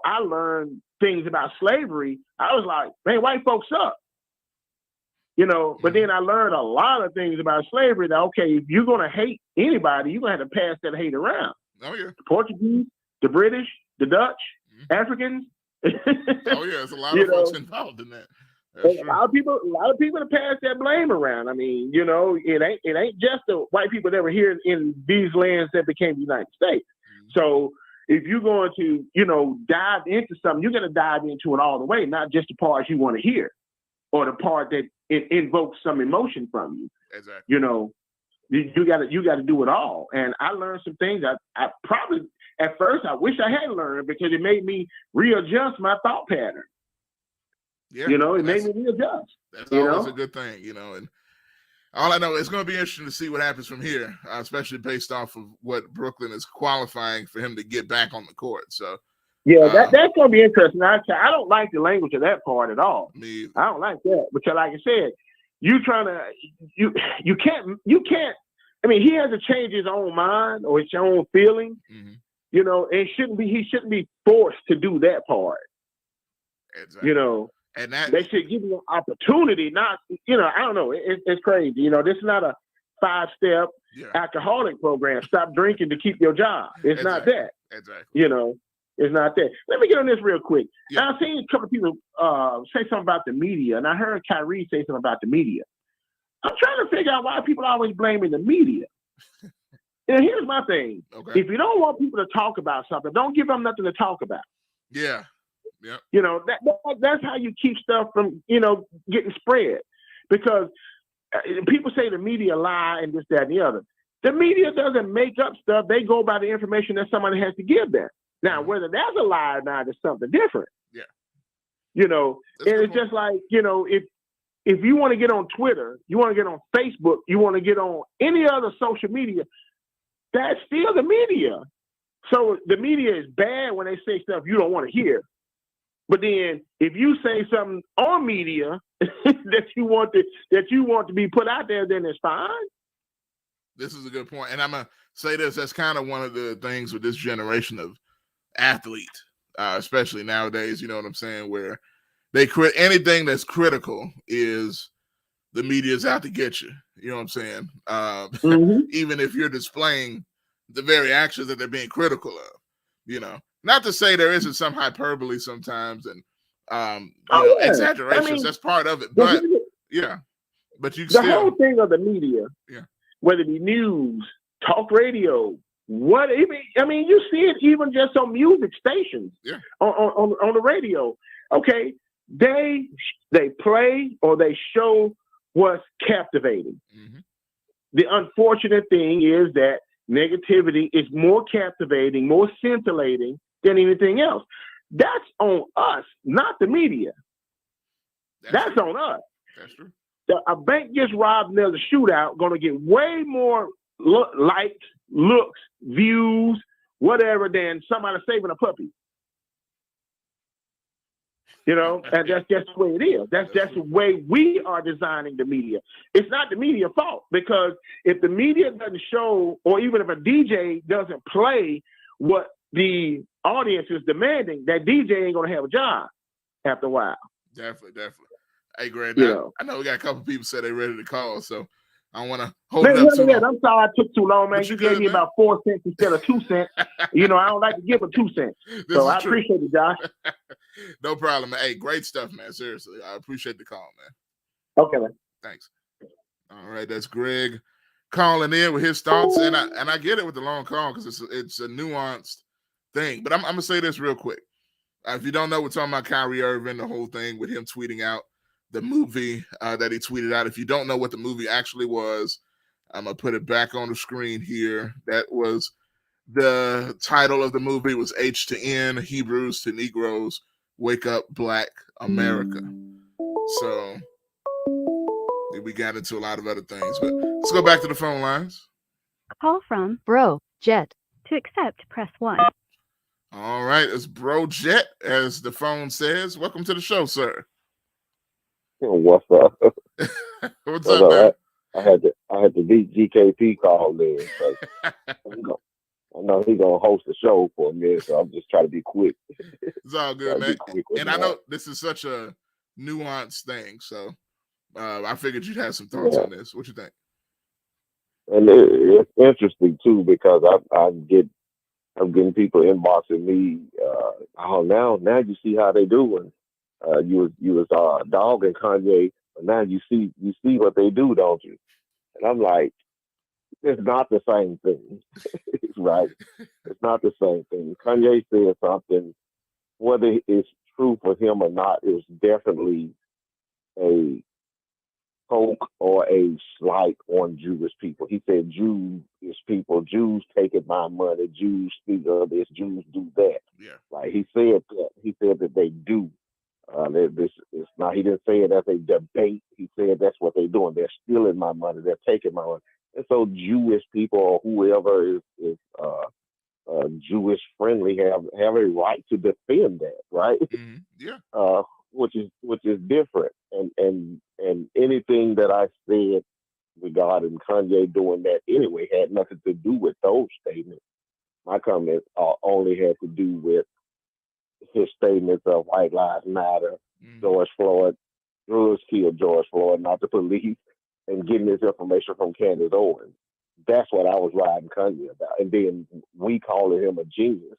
I learned things about slavery. I was like, man, white folks suck. But then I learned a lot of things about slavery that, okay, if you're going to hate anybody, you're going to have to pass that hate around. Oh, yeah. The Portuguese, the British, the Dutch, Africans. Oh, yeah. There's a lot of folks involved in that. A lot of people to pass that blame around. I mean, it ain't just the white people that were here in these lands that became the United States. Mm-hmm. So if you're going to, dive into something, you're going to dive into it all the way, not just the parts you want to hear or the part that it invokes some emotion from you. Exactly. You got to do it all. And I learned some things I probably at first I wish I had learned, because it made me readjust my thought pattern. Yeah, it made me readjust. That's always a good thing, and all I know, it's going to be interesting to see what happens from here, especially based off of what Brooklyn is qualifying for him to get back on the court. So, that's going to be interesting. I don't like the language of that part at all. Me either. I don't like that, because like I said, you can't. I mean, he has to change his own mind or his own feeling. Mm-hmm. He shouldn't be forced to do that part. Exactly. And they should give you an opportunity, not, I don't know. It's crazy. This is not a 5-step alcoholic program. Stop drinking to keep your job. It's not that. Exactly. It's not that. Let me get on this real quick. Yeah. I've seen a couple of people say something about the media, and I heard Kyrie say something about the media. I'm trying to figure out why people are always blaming the media. And here's my thing. Okay. If you don't want people to talk about something, don't give them nothing to talk about. Yeah. Yeah. That's how you keep stuff from, getting spread. Because people say the media lie and this, that, and the other. The media doesn't make up stuff. They go by the information that somebody has to give them. Now, whether that's a lie or not is something different. Yeah. And it's just like, if you want to get on Twitter, you want to get on Facebook, you want to get on any other social media, that's still the media. So the media is bad when they say stuff you don't want to hear. But then if you say something on media that you want to be put out there, then it's fine. This is a good point. And I'm going to say this, that's kind of one of the things with this generation of athlete, especially nowadays, you know what I'm saying, where anything that's critical is the media's out to get you. You know what I'm saying? Even if you're displaying the very actions that they're being critical of, Not to say there isn't some hyperbole sometimes and exaggerations. I mean, that's part of it. But but you the whole thing of the media, whether it be news, talk radio, you see it even just on music stations, on the radio. Okay, they play or they show what's captivating. Mm-hmm. The unfortunate thing is that negativity is more captivating, more scintillating than anything else. That's on us, not the media. That's on us. That's true. A bank gets robbed and there's a shootout, going to get way more likes, looks, views, whatever, than somebody saving a puppy. You know, and that's just the way it is. That's the way we are designing the media. It's not the media fault, because if the media doesn't show, or even if a DJ doesn't play what the audience is demanding, that DJ ain't going to have a job after a while. Definitely. Hey, Greg, Yeah. I know we got a couple people said they're ready to call, so I don't want to hold it up too long. I'm sorry I took too long, man. But You good, gave me man. about 4 cents instead of 2 cents. You know, I don't like to give them 2 cents. So I appreciate it, Josh. No problem, man. Hey, great stuff, man. Seriously, I appreciate the call, man. Okay, man. Thanks. All right, that's Greg calling in with his thoughts, and I get it with the long call because it's a nuanced thing. But I'm gonna say this real quick. If you don't know, we're talking about Kyrie Irving, the whole thing with him tweeting out the movie that he tweeted out. If you don't know what the movie actually was, I'm gonna put it back on the screen here. That was the title of the movie was H to N, Hebrews to Negroes, Wake Up Black America. So we got into a lot of other things, but let's go back to the phone lines. Call from Bro Jet. To accept, press 1. All right, it's Bro Jet, as the phone says. Welcome to the show, sir. What's up? What's up, man? I had to beat GKP call there. I know he's gonna host the show for a minute, so I'm just trying to be quick. It's all good, man. And I know this is such a nuanced thing, so I figured you'd have some thoughts on this. What you think? And it's interesting too, because I'm getting people inboxing me. Now you see how they doing. You was dogging Kanye, but now you see what they do, don't you? And I'm like, it's not the same thing, right? It's not the same thing. Kanye said something, whether it's true for him or not, it was definitely a poke or a slight on Jewish people. He said Jewish people, Jews taking my money, Jews speak of this, Jews do that. Yeah. Like he said that. He said that they do. It's not. He didn't say it as a debate. He said that's what they're doing. They're stealing my money. They're taking my money. And so Jewish people or whoever is Jewish friendly have a right to defend that, right? Mm-hmm. Yeah. Which is different. And anything that I said regarding Kanye doing that anyway had nothing to do with those statements. My comments only had to do with his statements of White Lives Matter, George Floyd, drugs killed George Floyd, not the police, and getting this information from Candace Owens. That's what I was riding Kanye about. And then we calling him a genius.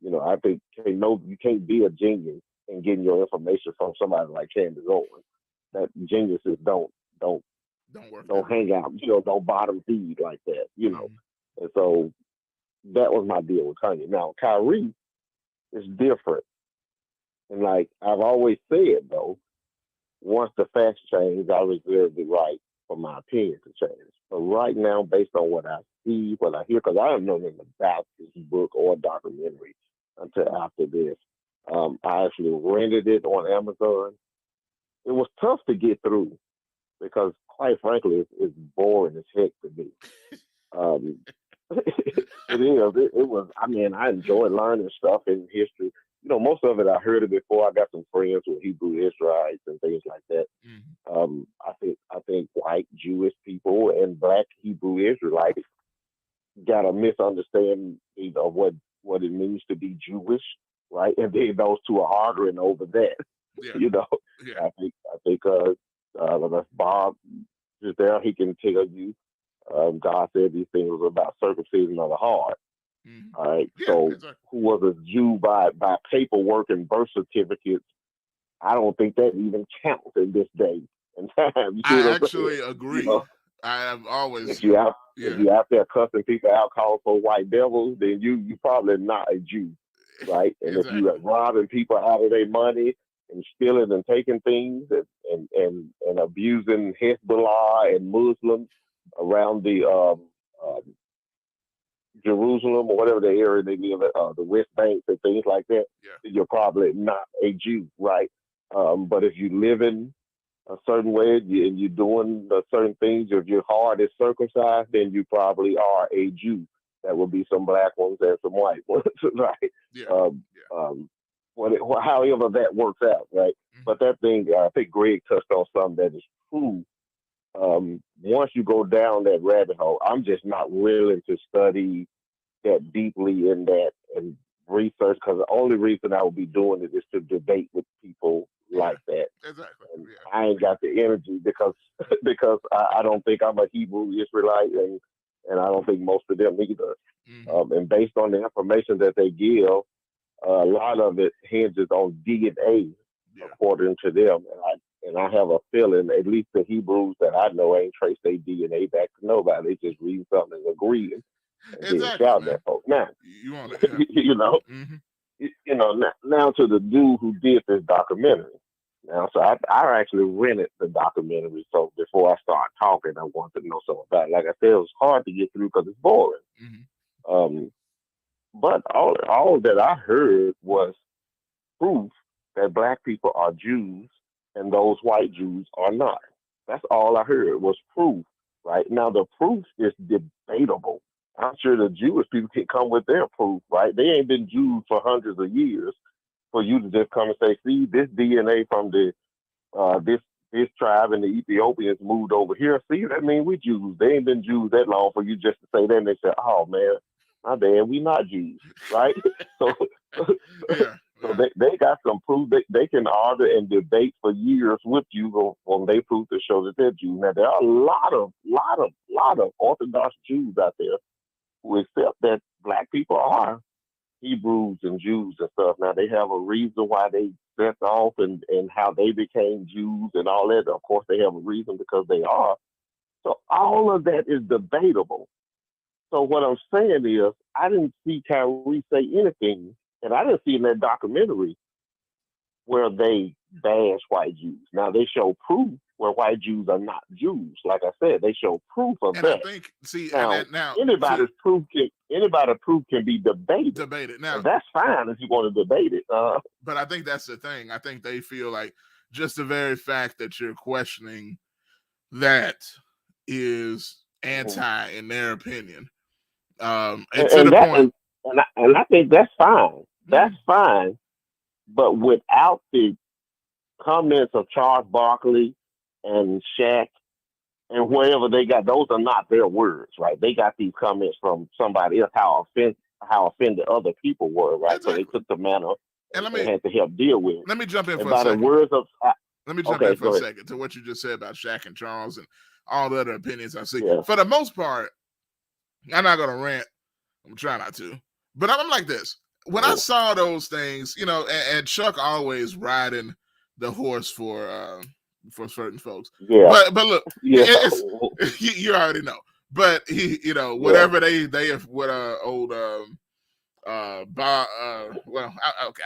You know, I think you can't be a genius and getting your information from somebody like Candace Owens. That geniuses don't hang out, don't bottom feed like that, And so that was my deal with Kanye. Now, Kyrie is different. And like I've always said, though, once the facts change, I reserve the right for my opinion to change. But right now, based on what I see, what I hear, because I don't know nothing about this book or documentary until after this. I actually rented it on Amazon. It was tough to get through because, quite frankly, it's boring as heck to me. It is. It was. I mean, I enjoyed learning stuff in history. Most of it I heard it before. I got some friends with Hebrew Israelites and things like that. Mm-hmm. I think white Jewish people and black Hebrew Israelites got a misunderstanding of what it means to be Jewish, right? And then those two are arguing over that. Yeah. Yeah. I think Bob is there. He can tell you. God said these things was about circumcision of the heart. Mm-hmm. All right. Yeah, so exactly. Who was a Jew by paperwork and birth certificates? I don't think that even counts in this day and time. I actually agree. I have always. If you out there cussing people out, calling for white devils, then you probably not a Jew, right? And Exactly. if you are robbing people out of their money and stealing and taking things and abusing Hezbollah and Muslims around the Jerusalem or whatever the area they live in, the West Bank and things like that, you're probably not a Jew, right? But if you live in a certain way and you're doing certain things, if your heart is circumcised, then you probably are a Jew. That will be some black ones and some white ones, right? However that works out, right? But that thing, I think Greg touched on something that is true. Once you go down that rabbit hole, I'm just not willing to study that deeply in that and research, because the only reason I would be doing it is to debate with people like that. Exactly. And I ain't got the energy because I don't think I'm a Hebrew Israelite, and I don't think most of them either. And based on the information that they give, a lot of it hinges on DNA, according to them. And I have a feeling, at least the Hebrews that I know ain't traced their DNA back to nobody. They just read something and agree and then shout at folks. Now, you want to, you know, you know, now to the dude who did this documentary. Now, so I actually rented the documentary. So before I start talking, I wanted to know something about it. Like I said, it was hard to get through because it's boring. But all that I heard was proof that black people are Jews and those white Jews are not. That's all I heard was proof. Right now, the proof is debatable. I'm sure the Jewish people can come with their proof, right? They ain't been Jews for hundreds of years. For you to just come and say, see, this DNA from the this tribe and the Ethiopians moved over here. See, that means we Jews. They ain't been Jews that long for you just to say that and they say, oh man, my bad, we not Jews, right? So they got some proof. They can argue and debate for years with you on their proof to show that they're Jews. Now there are a lot of Orthodox Jews out there who accept that black people are Hebrews and Jews and stuff. Now they have a reason why they set off and how they became Jews and all that. Of course, they have a reason because they are. So all of that is debatable. So what I'm saying is, I didn't see Kyrie say anything, and I didn't see in that documentary where they bash white Jews. Now they show proof where white Jews are not Jews. Like I said, they show proof of that. I think, see, now anybody's proof can be debated. Now, and that's fine if you want to debate it. But I think that's the thing. I think they feel like just the very fact that you're questioning that is anti, in their opinion. And I think that's fine. That's fine. But without the comments of Charles Barkley and Shaq and wherever they got, those are not their words, right? They got these comments from somebody else, how offended other people were, right? Exactly. So they took the manner and they had to help deal with it. Let me jump in for a second. Let me jump in for a second to what you just said about Shaq and Charles and all the other opinions I see. Yeah. For the most part, I'm not going to rant. I'm trying not to. But I'm like this. When I saw those things, you know, and Chuck always riding the horse for certain folks. Yeah. But look, it's, you already know. But he, you know, whatever they have what old well, I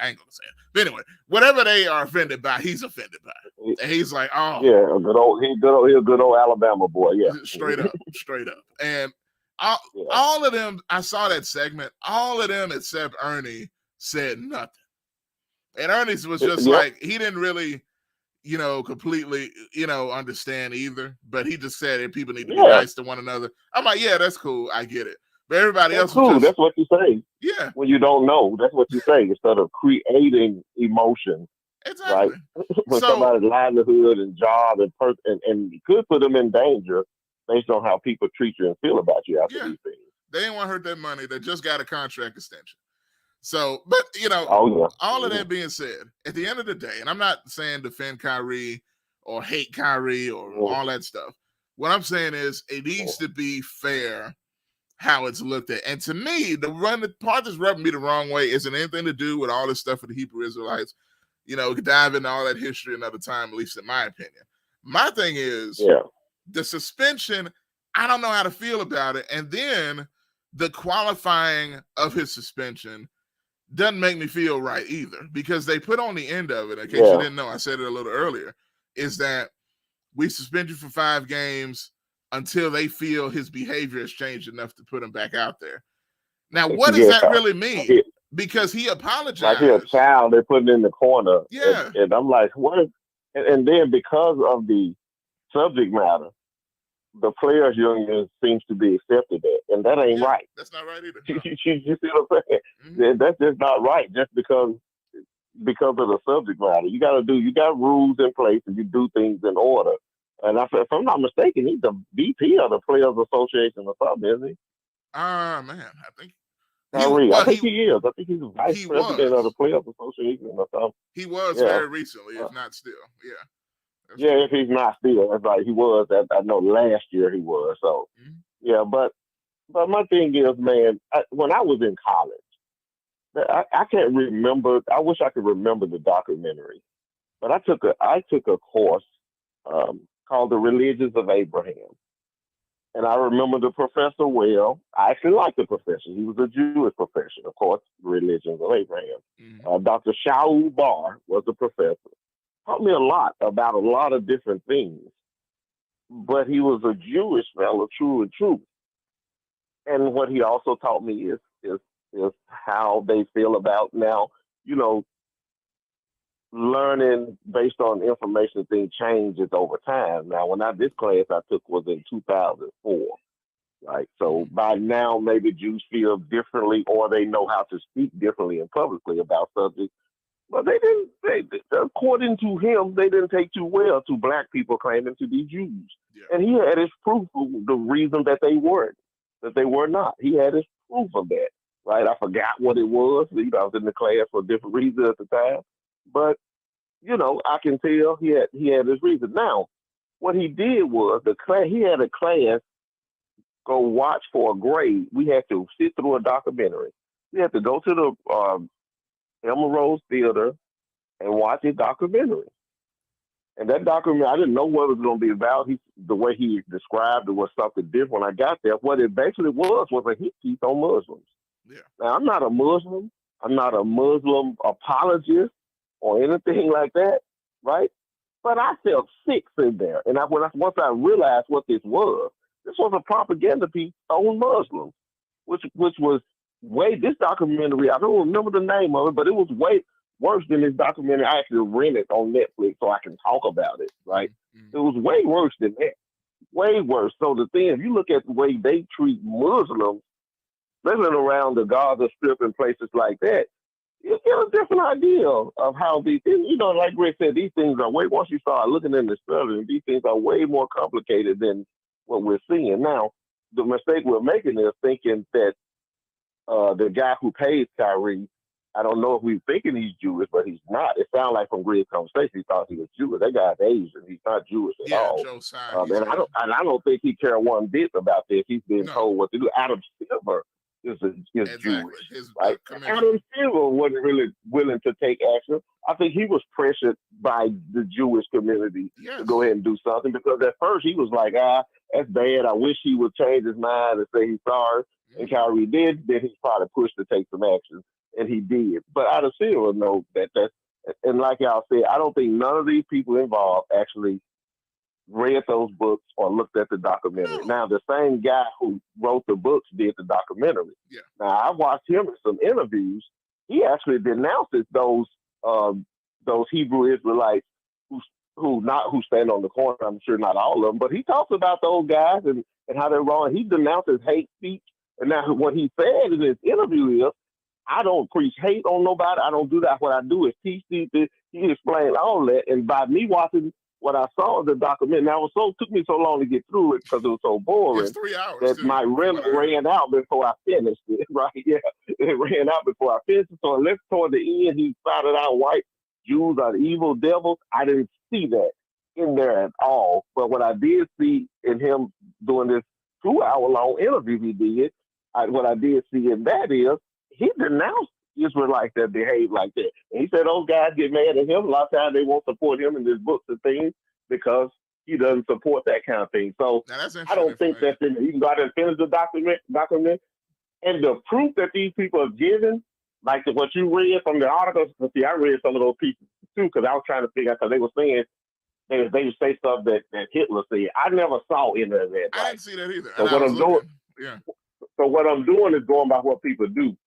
ain't gonna say it. But anyway, whatever they are offended by, he's offended by. And he's like, oh yeah, he's a good old Alabama boy, yeah. Straight up. And all of them, I saw that segment, all of them except Ernie said nothing. And Ernie was just like, he didn't really, you know, completely, you know, understand either. But he just said that people need to be nice to one another. I'm like, yeah, that's cool. I get it. But everybody else cool. Just, that's what you say. Yeah. When you don't know, that's what you say instead of creating emotion. Exactly. Right? When somebody's livelihood and job and it could put them in danger based on how people treat you and feel about you after these things. They ain't want to hurt that money. They just got a contract extension. So, but, you know, all of that being said, at the end of the day, and I'm not saying defend Kyrie or hate Kyrie or all that stuff. What I'm saying is it needs to be fair how it's looked at. And to me, the part that's rubbing me the wrong way isn't anything to do with all this stuff with the Hebrew Israelites. You know, we could dive into all that history another time, at least in my opinion. My thing is the suspension, I don't know how to feel about it. And then the qualifying of his suspension doesn't make me feel right either, because they put on the end of it, in case you didn't know, I said it a little earlier, is that we suspend you for 5 games until they feel his behavior has changed enough to put him back out there. Now, what does that really mean? Because he apologized. Like he's a child, they're putting in the corner. Yeah. And I'm like, what? And then because of the subject matter, the players' union seems to be accepted that, and that ain't right. That's not right either. You see what I'm saying? That's just not right. Just because of the subject matter, you got rules in place, and you do things in order. And if I'm not mistaken, he's the VP of the Players Association or something, isn't he? Man, I think. I think he is. I think he's the vice president of the Players Association or something. He was very recently, if not still. Yeah. Yeah, if he's not still, it's like he was. I know last year he was. So, yeah, but my thing is, man, when I was in college, I can't remember. I wish I could remember the documentary, but I took a course called The Religions of Abraham. And I remember the professor well. I actually liked the professor. He was a Jewish professor, of course, Religions of Abraham. Dr. Shaul Bar was the professor. Taught me a lot about a lot of different things. But he was a Jewish fellow, true and true. And what he also taught me is how they feel about now, learning based on information, things changes over time. Now, this class I took was in 2004, right? So by now, maybe Jews feel differently, or they know how to speak differently and publicly about subjects. But according to him, they didn't take too well to black people claiming to be Jews. Yeah. And he had his proof of the reason that they were not. He had his proof of that, right? I forgot what it was. I was in the class for different reasons at the time. But, I can tell he had his reason. Now, what he did was he had a class go watch for a grade. We had to sit through a documentary. We had to go to the Elmer Rose Theater and watch a documentary. And that documentary, I didn't know what it was going to be about. The way he described it was something different. When I got there, what it basically was a hit piece on Muslims. Yeah. Now, I'm not a Muslim. I'm not a Muslim apologist or anything like that, right? But I felt sick in there. And once I realized what this was a propaganda piece on Muslims, which was this documentary, I don't remember the name of it, but it was way worse than this documentary. I actually rented on Netflix so I can talk about it, right? It was way worse than that. Way worse. So the thing, if you look at the way they treat Muslims, living around the Gaza Strip and places like that, you get a different idea of how these things, like Greg said, these things are once you start looking in the study, these things are way more complicated than what we're seeing. Now, the mistake we're making is thinking that the guy who pays Kyrie, I don't know if we're thinking he's Jewish, but he's not. It sounds like from Greg's conversation, he thought he was Jewish. That guy's Asian. He's not Jewish at all. And I don't think he cared one bit about this. He's been told what to do. Adam Silver is Jewish, right? Adam Silver wasn't really willing to take action. I think he was pressured by the Jewish community to go ahead and do something, because at first he was like, that's bad. I wish he would change his mind and say he's sorry. And Kyrie did. Then he's probably pushed to take some action, and he did. But Adam Silver knows that. And like y'all said, I don't think none of these people involved actually read those books or looked at the documentary. Now, the same guy who wrote the books did the documentary. Yeah. Now, I watched him in some interviews. He actually denounces those Hebrew Israelites who stand on the corner. I'm sure not all of them, but he talks about those guys and how they're wrong. He denounces hate speech. And now what he said in his interview is, I don't preach hate on nobody. I don't do that. What I do is teach these. He explained all that. And by me watching what I saw in the documentary, now it took me so long to get through it because it was so boring. It's 3 hours. That my rhythm ran out before I finished it, right? Yeah, it ran out before I finished it. So unless toward the end he started out white Jews are evil devils, I didn't see that in there at all. But what I did see in him doing this 2-hour-long interview he did, what I did see in that is he denounced Israelites that behave like that. And he said those guys get mad at him. A lot of times they won't support him in his books and things because he doesn't support that kind of thing. So I don't think that's in there. You can go out and finish the document. And the proof that these people have given, like what you read from the articles, see, I read some of those pieces too, because I was trying to figure out, because they were saying, they would say stuff that Hitler said. I never saw any of that. I didn't see that either. So what I'm doing is going by what people do.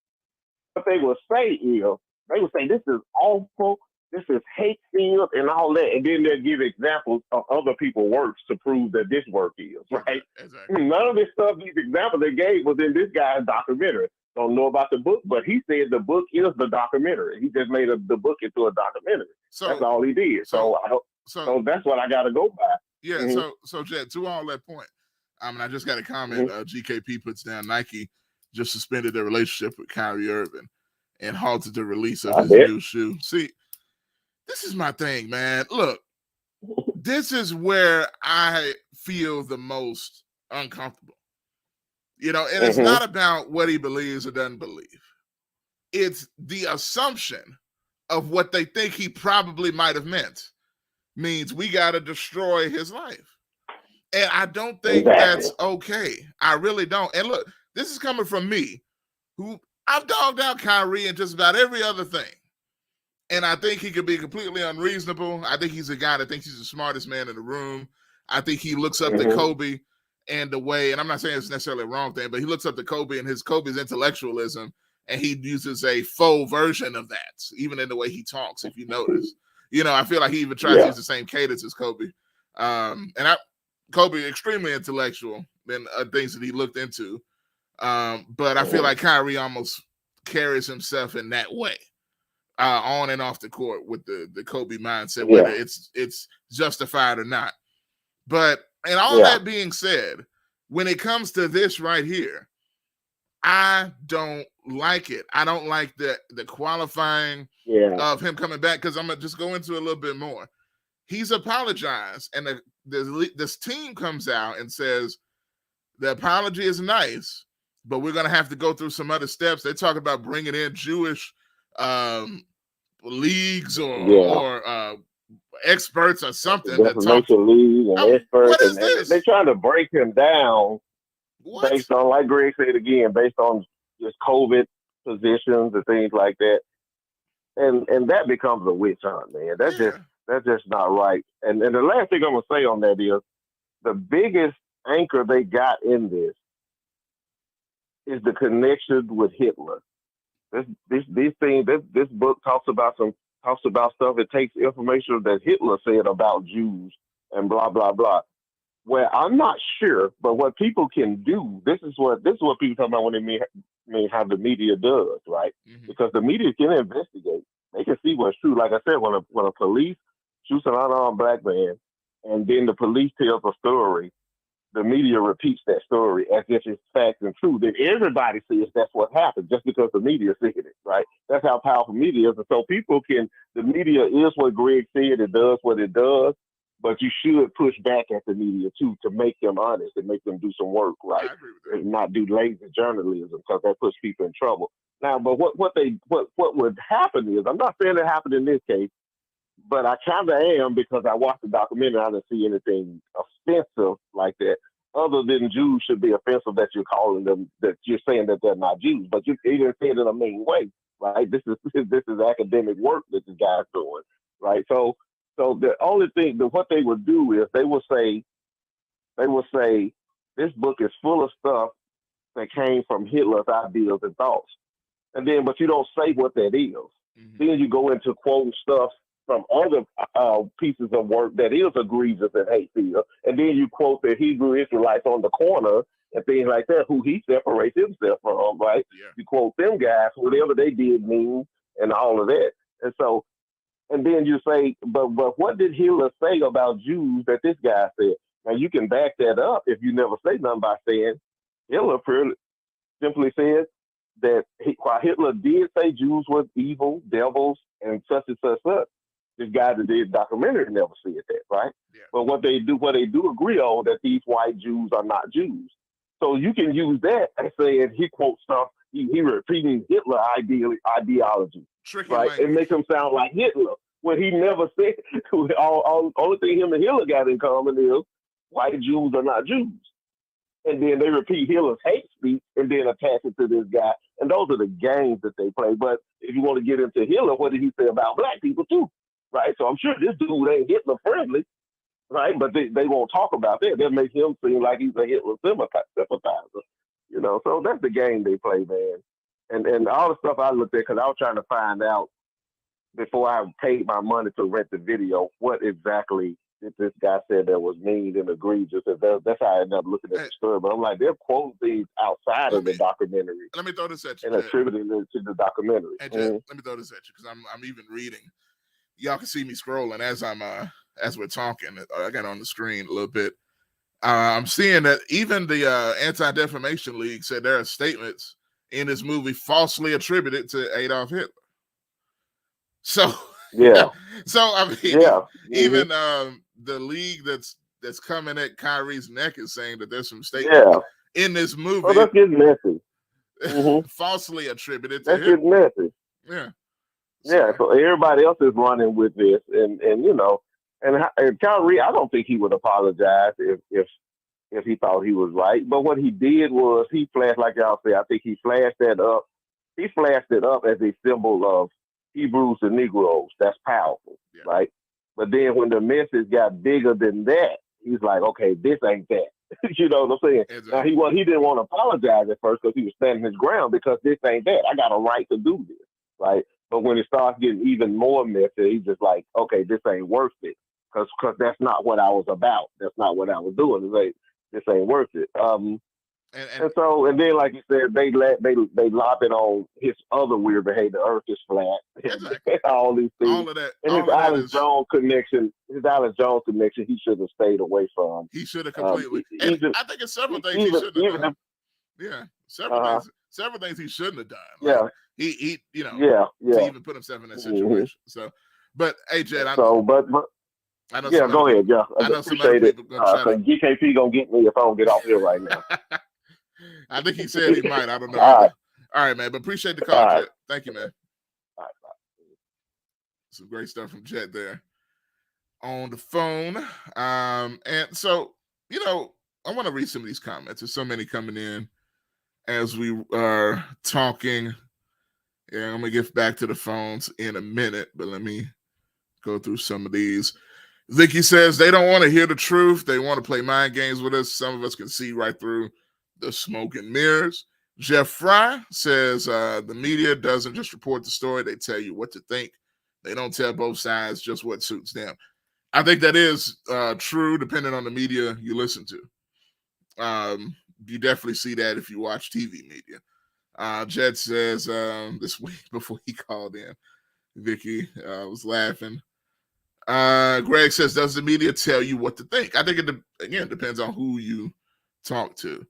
What they will say is, they will say, this is awful. this is hate filled and all that, and then they'll give examples of other people's works to prove that this work is right. Exactly. None of this stuff, these examples they gave, was in this guy's documentary. Don't know about the book, but he said the book is the documentary. He just made the book into a documentary. So that's all he did. So that's what I got to go by. Yeah. Mhm. So Jet, to all that point, I just got a comment. GKP puts down Nike just suspended their relationship with Kyrie Irving and halted the release of his new shoe. See, this is my thing, man. Look, this is where I feel the most uncomfortable. You know, and it's not about what he believes or doesn't believe. It's the assumption of what they think he probably might have meant means we got to destroy his life. And I don't think that's okay. I really don't. And look, this is coming from me, who I've dogged out Kyrie and just about every other thing. And I think he could be completely unreasonable. I think he's a guy that thinks he's the smartest man in the room. I think he looks up to Kobe and the way, and I'm not saying it's necessarily a wrong thing, but he looks up to Kobe and Kobe's intellectualism, and he uses a faux version of that, even in the way he talks, if you notice. You know, I feel like he even tries to use the same cadence as Kobe. Kobe, extremely intellectual in things that he looked into. But I feel like Kyrie almost carries himself in that way. On and off the court with the Kobe mindset, whether it's justified or not. But and all that being said, when it comes to this right here, I don't like it. I don't like the qualifying of him coming back, because I'm gonna just go into a little bit more. He's apologized, and this team comes out and says the apology is nice, but we're gonna have to go through some other steps. They talk about bringing in Jewish leagues or experts or something. Defamation league and experts. What is this? They're trying to break him down based on, like Greg said again, based on just COVID positions and things like that. And that becomes a witch hunt, man. That's just not right. And the last thing I'm gonna say on that is the biggest anchor they got in this is the connection with Hitler. This book talks about stuff. It takes information that Hitler said about Jews and blah blah blah. Well, I'm not sure, but what people can do, this is what people talk about when they mean how the media does, right? Because the media can investigate. They can see what's true. Like I said, when a police shoots an unarmed black man, and then the police tells a story, the media repeats that story as if it's fact and true. Then everybody says that's what happened just because the media said it, right? That's how powerful media is. And so the media is what Greg said, it does what it does, but you should push back at the media too to make them honest and make them do some work, right? And not do lazy journalism, because that puts people in trouble. Now, but what would happen is, I'm not saying it happened in this case, but I kind of am, because I watched the documentary. I didn't see anything offensive like that, other than Jews should be offensive that you're calling them, that you're saying that they're not Jews, but you didn't say it in a mean way, right? This is academic work that this guy's doing, right? So the only thing that what they would do is they would say this book is full of stuff that came from Hitler's ideas and thoughts, and then but you don't say what that is. Then you go into quoting stuff from other pieces of work that is egregious and hateful, and then you quote the Hebrew Israelites on the corner and things like that, who he separates himself from, right? You quote them guys, whatever they did mean, and all of that. And so, and then you say, but what did Hitler say about Jews that this guy said? Now you can back that up if you never say nothing by saying Hitler simply said that while Hitler did say Jews were evil, devils, and such and such, this guy that did the documentary never said that, right? But what they do agree on, that these white Jews are not Jews. So you can use that and say he quotes stuff, he repeating Hitler ideology, right? It makes him sound like Hitler when he never said. Only thing him and Hitler got in common is white Jews are not Jews. And then they repeat Hitler's hate speech and then attach it to this guy. And those are the games that they play. But if you want to get into Hitler, what did he say about black people too? Right? So I'm sure this dude ain't Hitler friendly, right? But they won't talk about that. That makes him seem like he's a Hitler sympathizer, you know? So that's the game they play, man. And all the stuff I looked at, because I was trying to find out before I paid my money to rent the video, what exactly did this guy say that was mean and egregious? And that's how I ended up looking at the story. But I'm like, they're quoting things outside of the documentary Let me throw this at you, and Jet. attributing it to the documentary. Hey, Jet, let me throw this at you because I'm even reading. Y'all can see me scrolling as we're talking. I got on the screen a little bit. I'm seeing that even the Anti-Defamation League said there are statements in this movie falsely attributed to Adolf Hitler. So yeah, so I mean, even the league that's coming at Kyrie's neck is saying that there's some statements in this movie. Well, that's getting messy. Falsely attributed to That's Hitler. getting messy. Yeah. Yeah, so everybody else is running with this, and you know, and Kyrie, I don't think he would apologize if he thought he was right. But what he did was he flashed, like y'all say, I think he flashed that up. He flashed it up as a symbol of Hebrews and Negroes. That's powerful, right? But then when the message got bigger than that, he's like, okay, this ain't that. You know what I'm saying? Exactly. Now he didn't want to apologize at first because he was standing his ground because this ain't that. I got a right to do this, right? But when it starts getting even more messy, he's just like, okay, this ain't worth it. Because that's not what I was about. That's not what I was doing. It's like, this ain't worth it. And then, like you said, they lop it on his other weird behavior. The earth is flat. Exactly. All these things. All of that. And his Alice Jones connection, he should have stayed away from. He should have completely. I think it's several things he shouldn't have done. Yeah, several things he shouldn't have done. Like, he to even put himself in that situation. So, but hey, Jed, I know go ahead. Yeah, I know some other people gonna try to. GKP gonna get me if I don't get off here right now. I think he said he might. I don't know. All right, man. But appreciate the call, Jet. Thank you, man. All right, some great stuff from Jet there on the phone. And so, I want to read some of these comments. There's so many coming in as we are talking. Yeah, I'm gonna get back to the phones in a minute, but let me go through some of these. Vicky says they don't want to hear the truth. They want to play mind games with us. Some of us can see right through the smoke and mirrors. Jeff Fry says the media doesn't just report the story. They tell you what to think. They don't tell both sides, just what suits them. I think that is true, depending on the media you listen to. You definitely see that if you watch TV media. Jed says this week before he called in, Vicky was laughing. Greg says, does the media tell you what to think? I think it depends on who you talk to.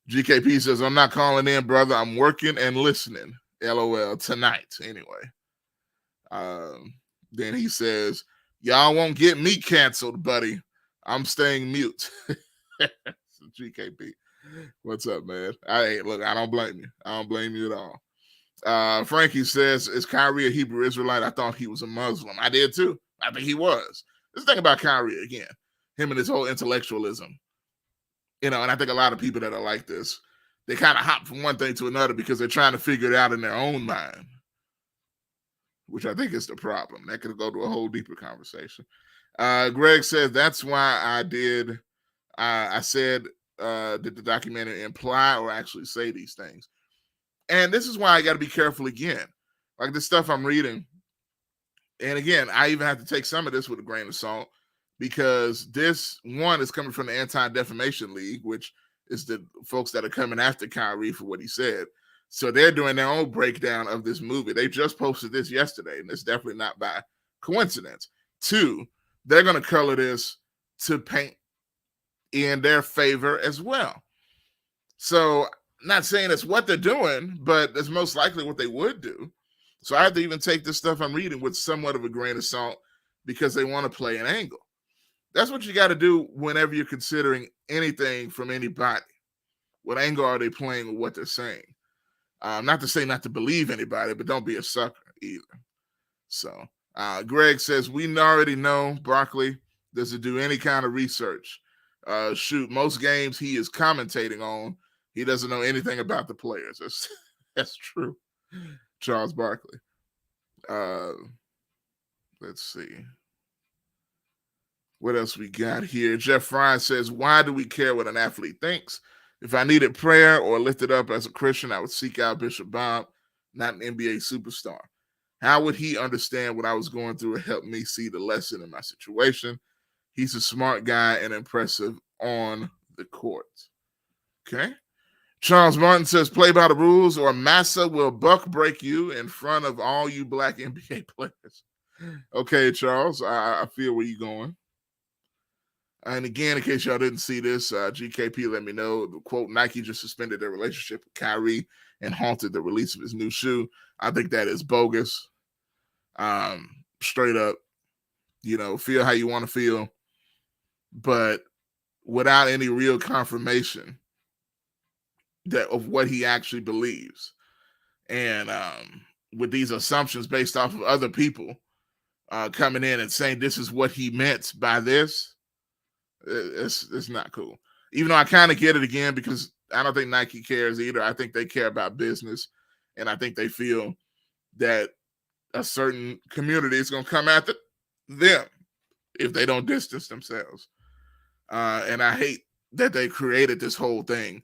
GKP says, I'm not calling in, brother. I'm working and listening. LOL tonight. Anyway. Then he says, y'all won't get me canceled, buddy. I'm staying mute. GKP. What's up, man? I don't blame you. I don't blame you at all. Frankie says, is Kyrie a Hebrew Israelite? I thought he was a Muslim. I did too. I think he was. This thing about Kyrie again, him and his whole intellectualism, and I think a lot of people that are like this, they kind of hop from one thing to another because they're trying to figure it out in their own mind, which I think is the problem. That could go to a whole deeper conversation. Greg says that's why I said, did the documentary imply or actually say these things? And this is why I got to be careful again. Like the stuff I'm reading. And again, I even have to take some of this with a grain of salt because this one is coming from the Anti-Defamation League, which is the folks that are coming after Kyrie for what he said. So they're doing their own breakdown of this movie. They just posted this yesterday, and it's definitely not by coincidence. 2, they're going to color this to paint in their favor as well. So not saying it's what they're doing, but it's most likely what they would do. So I have to even take this stuff I'm reading with somewhat of a grain of salt because they want to play an angle. That's what you got to do whenever you're considering anything from anybody. What angle are they playing with what they're saying? Not to say not to believe anybody, but don't be a sucker either. So Greg says, we already know Barkley doesn't do any kind of research. Shoot, most games he is commentating on, he doesn't know anything about the players. That's true. Charles Barkley. Let's see. What else we got here? Jeff Fry says, why do we care what an athlete thinks? If I needed prayer or lifted up as a Christian, I would seek out Bishop Bob, not an NBA superstar. How would he understand what I was going through and help me see the lesson in my situation? He's a smart guy and impressive on the court. Okay. Charles Martin says, play by the rules or Massa will buck break you in front of all you black NBA players. Okay, Charles, I feel where you're going. And again, in case y'all didn't see this, GKP let me know, quote, Nike just suspended their relationship with Kyrie and halted the release of his new shoe. I think that is bogus. Straight up, feel how you want to feel, but without any real confirmation of what he actually believes. And with these assumptions based off of other people coming in and saying this is what he meant by this, it's not cool. Even though I kind of get it again, because I don't think Nike cares either. I think they care about business, and I think they feel that a certain community is going to come after them if they don't distance themselves. And I hate that they created this whole thing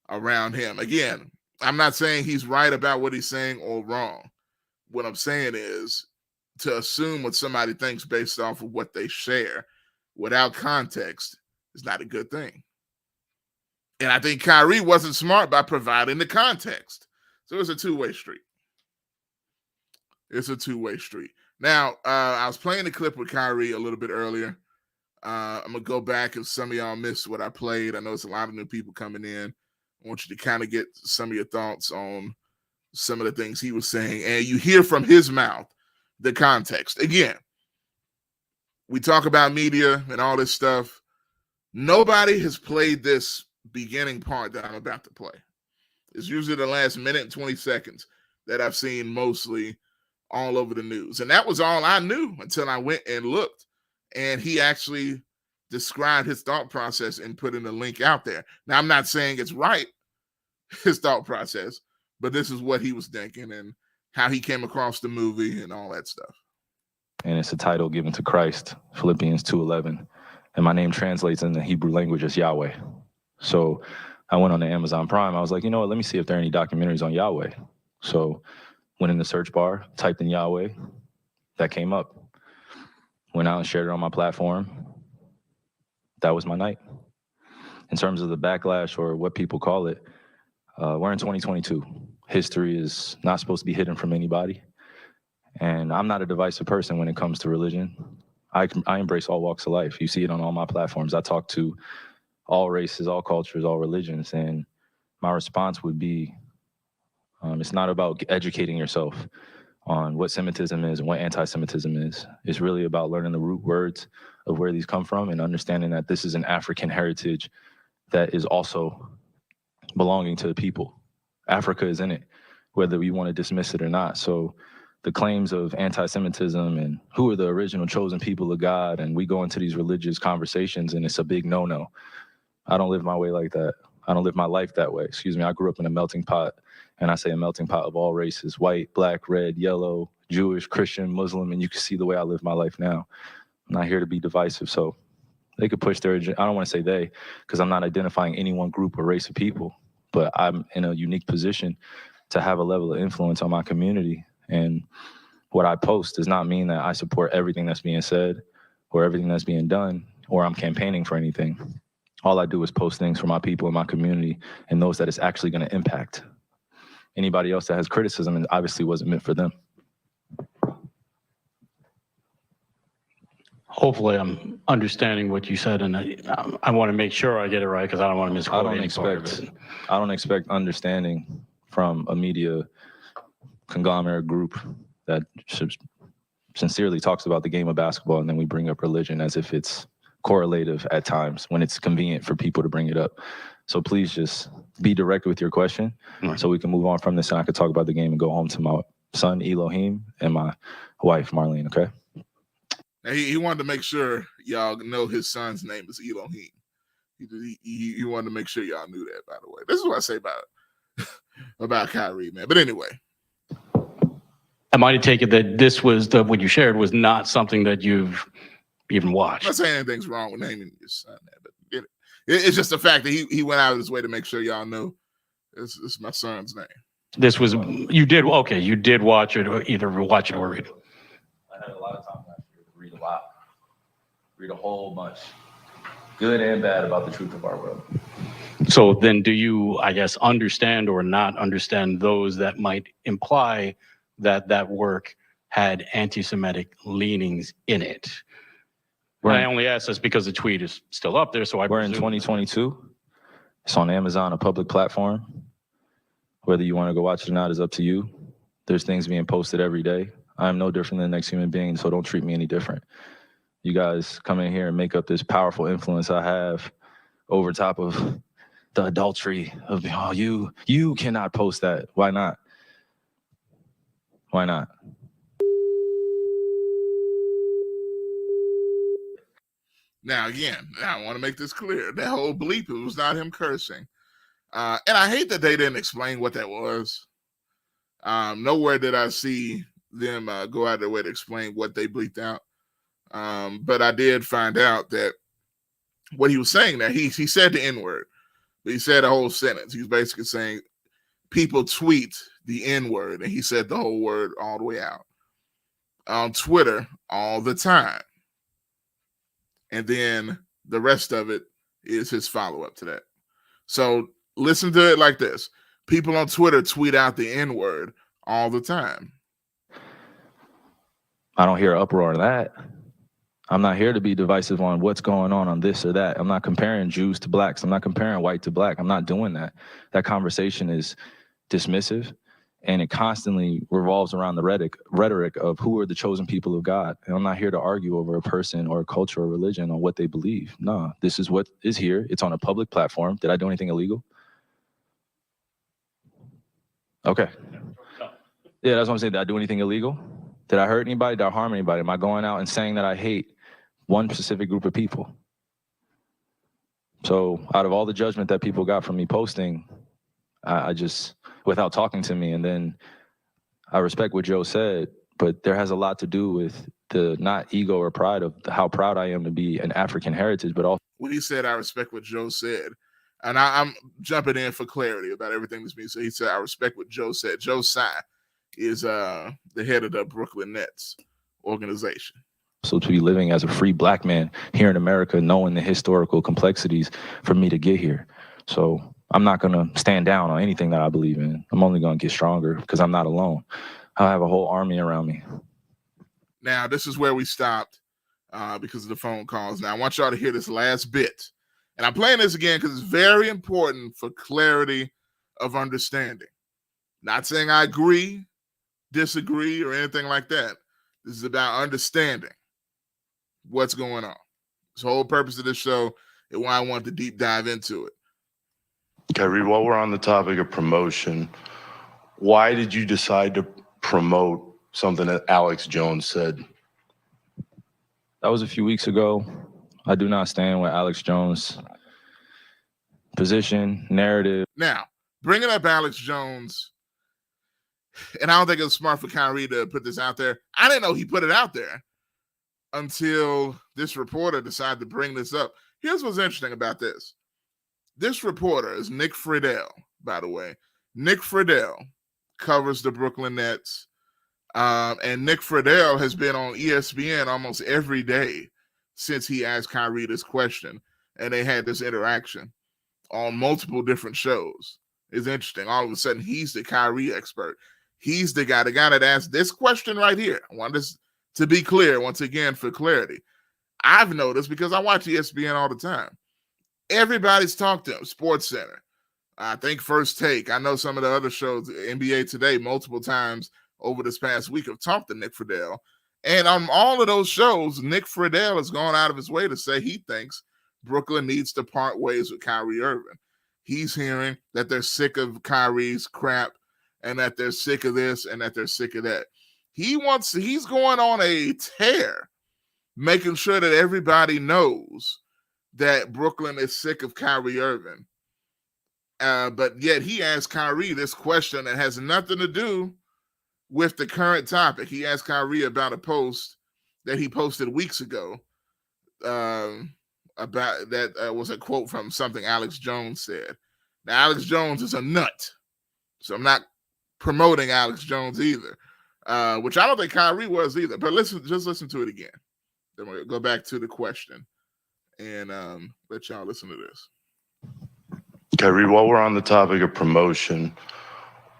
around him. Again, I'm not saying he's right about what he's saying or wrong. What I'm saying is to assume what somebody thinks based off of what they share without context is not a good thing. And I think Kyrie wasn't smart by providing the context. So it's a two-way street. It's a two-way street. Now, I was playing the clip with Kyrie a little bit earlier. I'm going to go back if some of y'all missed what I played. I know it's a lot of new people coming in. I want you to kind of get some of your thoughts on some of the things he was saying. And you hear from his mouth the context. Again, we talk about media and all this stuff. Nobody has played this beginning part that I'm about to play. It's usually the last minute and 20 seconds that I've seen mostly all over the news. And that was all I knew until I went and looked. And he actually described his thought process and put in a link out there. Now, I'm not saying it's right, his thought process, but this is what he was thinking and how he came across the movie and all that stuff. And it's a title given to Christ, Philippians 2:11. And my name translates in the Hebrew language as Yahweh. So I went on the Amazon Prime. I was like, you know what, let me see if there are any documentaries on Yahweh. So went in the search bar, typed in Yahweh, that came up. Went out and shared it on my platform. That was my night. In terms of the backlash or what people call it, we're in 2022. History is not supposed to be hidden from anybody. And I'm not a divisive person when it comes to religion. I embrace all walks of life. You see it on all my platforms. I talk to all races, all cultures, all religions. And my response would be, it's not about educating yourself on what Semitism is and what anti-Semitism is. It's really about learning the root words of where these come from and understanding that this is an African heritage that is also belonging to the people. Africa is in it, whether we want to dismiss it or not. So the claims of anti-Semitism and who are the original chosen people of God, and we go into these religious conversations and it's a big no-no. I don't live my way like that. I don't live my life that way. Excuse me. I grew up in a melting pot, and I say a melting pot of all races, white, black, red, yellow, Jewish, Christian, Muslim, and you can see the way I live my life now. I'm not here to be divisive, so they could push their agenda. I don't want to say they, because I'm not identifying any one group or race of people, but I'm in a unique position to have a level of influence on my community. And what I post does not mean that I support everything that's being said or everything that's being done, or I'm campaigning for anything. All I do is post things for my people in my community and those that it's actually going to impact. Anybody else that has criticism, and obviously wasn't meant for them. Hopefully I'm understanding what you said, and I want to make sure I get it right because I don't want to misquote any part of it. I don't expect understanding from a media conglomerate group that sincerely talks about the game of basketball, and then we bring up religion as if it's correlative at times when it's convenient for people to bring it up. So please just be direct with your question so we can move on from this and I could talk about the game and go home to my son, Elohim, and my wife, Marlene, okay? Now, he wanted to make sure y'all know his son's name is Elohim. He wanted to make sure y'all knew that, by the way. This is what I say about Kyrie, man. But anyway. Am I to take it that this was what you shared was not something that you've even watched? I'm not saying anything's wrong with naming your son that, but get it. It's just the fact that he went out of his way to make sure y'all know this is my son's name. This was, you did watch it, or either watch it or read it. I had a lot of time last year to read a lot, read a whole bunch, good and bad, about the truth of our world. So then do you, I guess, understand or not understand those that might imply that that work had anti-Semitic leanings in it? I only ask this because the tweet is still up there, so we're in 2022. It's on Amazon, a public platform. Whether you want to go watch it or not is up to you. There's things being posted every day. I'm no different than the next human being, so don't treat me any different. You guys come in here and make up this powerful influence I have over top of the adultery of, oh, you cannot post that. Why not? Why not? Now, again, I want to make this clear. That whole bleep, it was not him cursing. And I hate that they didn't explain what that was. Nowhere did I see them go out of their way to explain what they bleeped out. But I did find out that what he was saying there, he said the N-word, but he said a whole sentence. He was basically saying people tweet the N-word, and he said the whole word all the way out on Twitter all the time. And then the rest of it is his follow-up to that. So listen to it like this. People on Twitter tweet out the N-word all the time. I don't hear uproar on that. I'm not here to be divisive on what's going on this or that. I'm not comparing Jews to blacks. I'm not comparing white to black. I'm not doing that. That conversation is dismissive, and it constantly revolves around the rhetoric of who are the chosen people of God. And I'm not here to argue over a person or a culture or religion on what they believe. No, this is what is here. It's on a public platform. Did I do anything illegal? Okay. Yeah, that's what I'm saying. Did I do anything illegal? Did I hurt anybody? Did I harm anybody? Am I going out and saying that I hate one specific group of people? So out of all the judgment that people got from me posting, I just, without talking to me, and then I respect what Joe said, but there has a lot to do with the not ego or pride of how proud I am to be an African heritage, but also When he said, I respect what Joe said, and I'm jumping in for clarity about everything that's being said. He said, I respect what Joe said. Joe Tsai is the head of the Brooklyn Nets organization. So to be living as a free black man here in America, knowing the historical complexities for me to get here. So I'm not going to stand down on anything that I believe in. I'm only going to get stronger because I'm not alone. I have a whole army around me. Now, this is where we stopped because of the phone calls. Now, I want y'all to hear this last bit. And I'm playing this again because it's very important for clarity of understanding. Not saying I agree, disagree, or anything like that. This is about understanding what's going on. This whole purpose of this show and why I want to deep dive into it. Kyrie, while we're on the topic of promotion, why did you decide to promote something that Alex Jones said? That was a few weeks ago. I do not stand with Alex Jones' position, narrative. Now, bringing up Alex Jones, and I don't think it was smart for Kyrie to put this out there. I didn't know he put it out there until this reporter decided to bring this up. Here's what's interesting about this. This reporter is Nick Friedel, by the way. Nick Friedel covers the Brooklyn Nets. And Nick Friedel has been on ESPN almost every day since he asked Kyrie this question. And they had this interaction on multiple different shows. It's interesting. All of a sudden, he's the Kyrie expert. He's the guy that asked this question right here. I want this to be clear, once again, for clarity. I've noticed, because I watch ESPN all the time, everybody's talked to him. Sports Center, I think First Take. I know some of the other shows, NBA Today, multiple times over this past week have talked to Nick Friedel. And on all of those shows, Nick Friedel has gone out of his way to say he thinks Brooklyn needs to part ways with Kyrie Irving. He's hearing that they're sick of Kyrie's crap and that they're sick of this and that they're sick of that. He's going on a tear, making sure that everybody knows that Brooklyn is sick of Kyrie Irving. But yet he asked Kyrie this question that has nothing to do with the current topic. He asked Kyrie about a post that he posted weeks ago about that was a quote from something Alex Jones said. Now, Alex Jones is a nut, so I'm not promoting Alex Jones either, which I don't think Kyrie was either. But just listen to it again. Then we'll go back to the question and let y'all listen to this. Kyrie, while we're on the topic of promotion,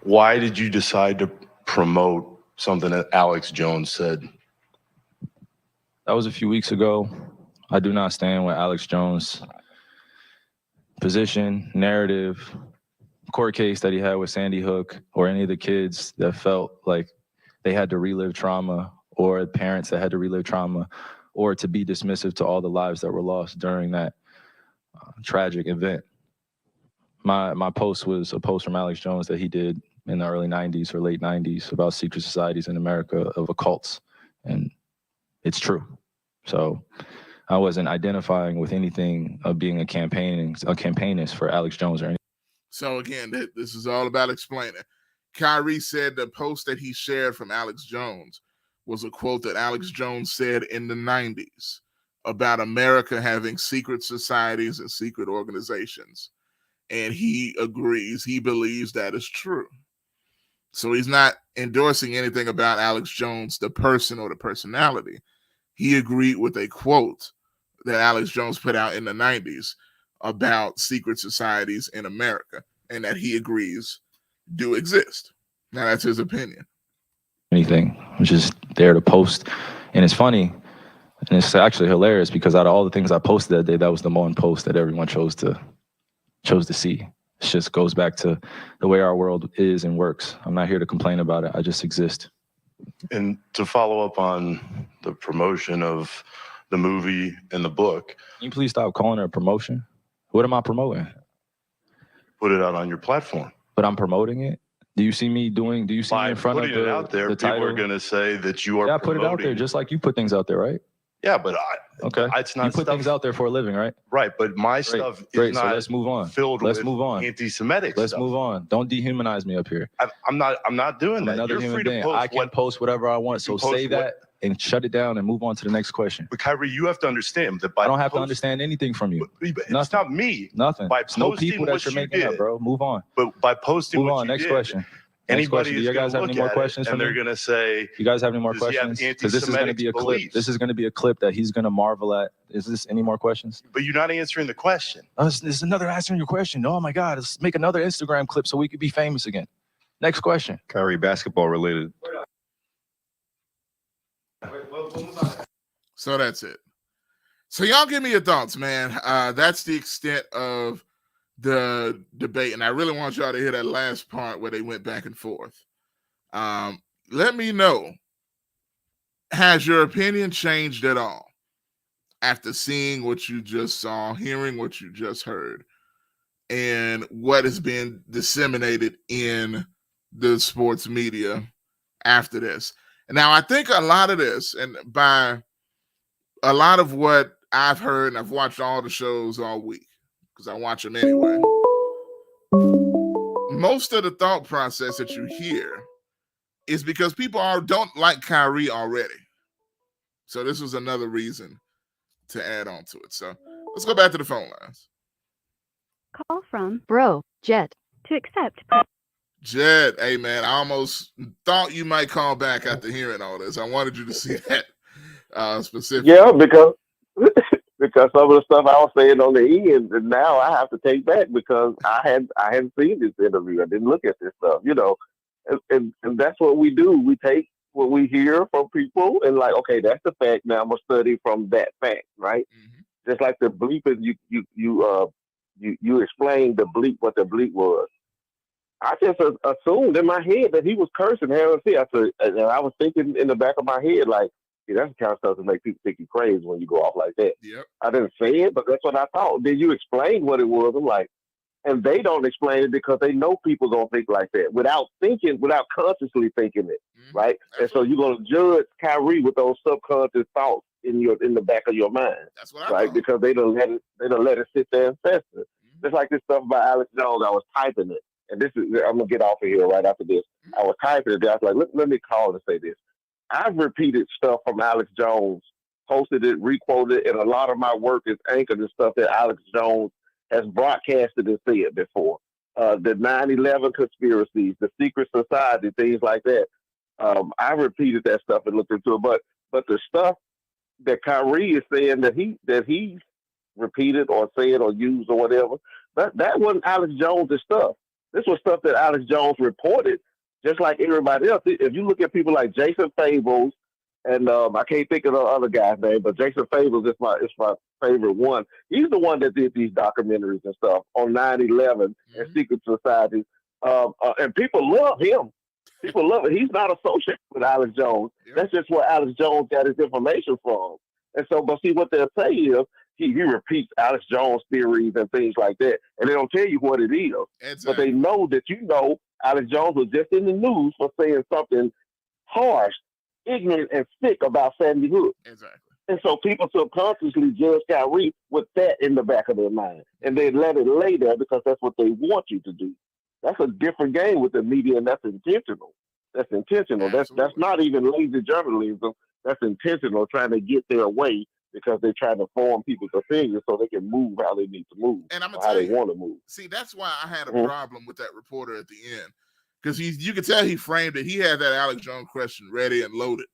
why did you decide to promote something that Alex Jones said? That was a few weeks ago. I do not stand with Alex Jones' position, narrative, court case that he had with Sandy Hook, or any of the kids that felt like they had to relive trauma, or parents that had to relive trauma, or to be dismissive to all the lives that were lost during that tragic event. My post was a post from Alex Jones that he did in the early 90s or late 90s about secret societies in America of occults, and it's true. So I wasn't identifying with anything of being a campaignist for Alex Jones or anything. So again, this is all about explaining. Kyrie said the post that he shared from Alex Jones was a quote that Alex Jones said in the 90s about America having secret societies and secret organizations. And he agrees, he believes that is true. So he's not endorsing anything about Alex Jones, the person or the personality. He agreed with a quote that Alex Jones put out in the 90s about secret societies in America, and that he agrees do exist. Now, that's his opinion. Anything. I'm just there to post. And it's funny, and it's actually hilarious, because out of all the things I posted that day, that was the one post that everyone chose to see. It just goes back to the way our world is and works. I'm not here to complain about it. I just exist. And to follow up on the promotion of the movie and the book. Can you please stop calling it a promotion? What am I promoting? Put it out on your platform. But I'm promoting it? Do you see me in front of putting it out there, people are going to say that you are promoting. Put it out there, just like you put things out there, right? Yeah, but it's not. You put things out there for a living, right? Right, but my stuff is not. So let's move on. Let's move on. Anti-Semitic. Let's move on. Don't dehumanize me up here. I'm not doing that. Another human being. I can post whatever I want. So say that and shut it down and move on to the next question. But Kyrie, you have to understand that I don't have to understand anything from you. It's not me. Nothing. By it's no people that you're making up, bro. Move on. But by posting move on. Next question. Anybody do you guys have any more questions? And they're going to say, you guys have any more questions? Because this is going to be a clip. This is going to be a clip that he's going to marvel at. Is this any more questions? But you're not answering the question. This is another answering your question. Oh my God, let's make another Instagram clip so we could be famous again. Next question. Kyrie, basketball related. So that's it. So y'all give me your thoughts, man. That's the extent of the debate, and I really want y'all to hear that last part where they went back and forth. Let me know, has your opinion changed at all after seeing what you just saw, hearing what you just heard, and what has been disseminated in the sports media after this? And now I think a lot of this, and by a lot of what I've heard, and I've watched all the shows all week, because I watch them anyway. Most of the thought process that you hear is because people don't like Kyrie already. So this was another reason to add on to it. So let's go back to the phone lines. Call from Bro Jet to accept. Jet, hey man, I almost thought you might call back after hearing all this. I wanted you to see that specifically. Yeah, because some of the stuff I was saying on the end, and now I have to take back because I hadn't seen this interview. I didn't look at this stuff, and that's what we do. We take what we hear from people and like, okay, that's the fact. Now I'm gonna study from that fact, right? Mm-hmm. Just like the bleeping, you explained the bleep, what the bleep was. I just assumed in my head that he was cursing Harry C. And I was thinking in the back of my head, like, that's the kind of stuff that make people think you crazy when you go off like that. Yep. I didn't say it, but that's what I thought. Then you explain what it was. I'm like, and they don't explain it because they know people don't think like that without consciously thinking it, right? Absolutely. And so you're gonna judge Kyrie with those subconscious thoughts in the back of your mind. That's what I right? thought. Because they don't let it sit there and fester. Mm-hmm. Just like this stuff about Alex Jones, I was typing it, and I'm gonna get off of here right after this. Mm-hmm. I was typing it. I was like, let me call and say this. I've repeated stuff from Alex Jones, posted it, requoted it, and a lot of my work is anchored in stuff that Alex Jones has broadcasted and said before. the 9/11 conspiracies, the secret society, things like that. I repeated that stuff and looked into it, but the stuff that Kyrie is saying that he repeated or said or used or whatever, that wasn't Alex Jones' stuff. This was stuff that Alex Jones reported, just like everybody else. If you look at people like Jason Fables, and I can't think of the other guy's name, but Jason Fables is my favorite one. He's the one that did these documentaries and stuff on 9/11 and secret societies, and people love him. People love it. He's not associated with Alex Jones. Yeah. That's just where Alex Jones got his information from. And so, but see, what they'll say is he repeats Alex Jones theories and things like that, and they don't tell you what it is. Exactly. But they know that Alex Jones was just in the news for saying something harsh, ignorant, and sick about Sandy Hook. Exactly. And so people subconsciously judge Kyrie with that in the back of their mind, and they let it lay there because that's what they want you to do. That's a different game with the media, and that's intentional. That's intentional. That's not even lazy journalism. That's intentional, trying to get their way because they're trying to form people's opinions so they can move how they need to move, and I'm gonna how tell they want to move. See, that's why I had a problem with that reporter at the end, because you could tell he framed it. He had that Alex Jones question ready and loaded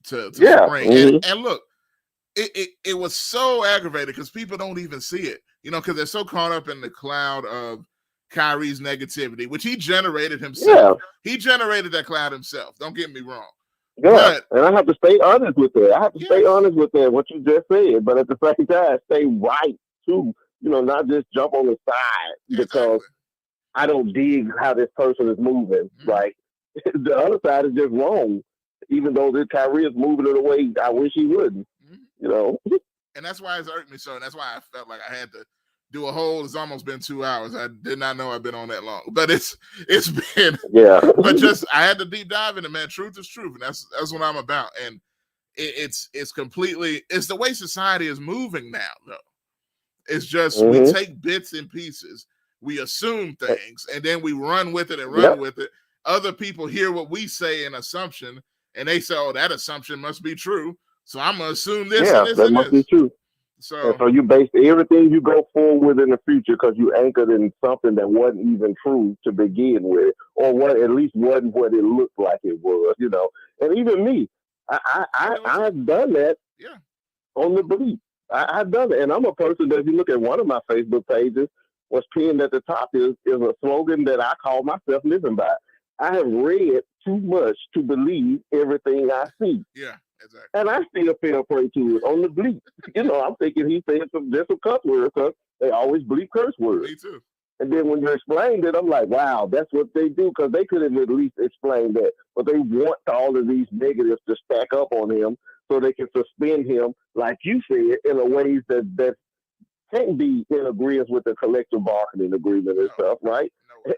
to spring. And look, it was so aggravated because people don't even see it, because they're so caught up in the cloud of Kyrie's negativity, which he generated himself. Yeah. He generated that cloud himself. Don't get me wrong. Yeah, and I have to stay honest with that. I have to stay honest with that, what you just said, but at the same time, stay right too. Not just jump on the side because I don't dig how this person is moving. Right? The other side is just wrong, even though this Kyrie is moving in a way I wish he wouldn't. And that's why it's irked me so. And that's why I felt like I had to do a whole. It's almost been 2 hours. I did not know I've been on that long, but it's been But just I had to deep dive into, man. Truth is truth, and that's what I'm about. And it's completely. It's the way society is moving now, though. It's just we take bits and pieces, we assume things, and then we run with it and run with it. Other people hear what we say in assumption, and they say, "Oh, that assumption must be true." So I'm gonna assume this and this that and must this. be true. So you base everything you go forward in the future because you anchored in something that wasn't even true to begin with, or what at least wasn't what it looked like it was, And even me, I've done that. Yeah. On the belief, I've done it, and I'm a person that if you look at one of my Facebook pages, what's pinned at the top is a slogan that I call myself living by. I have read too much to believe everything I see. Yeah. Exactly. And I still fell prey to it on the bleep. I'm thinking he's saying some cuss words because they always bleep curse words. Me too. And then when you explained it, I'm like, wow, that's what they do, because they could have at least explained that. But they want all of these negatives to stack up on him so they can suspend him, like you said, in a ways that can't be in agreement with the collective bargaining agreement and stuff, right?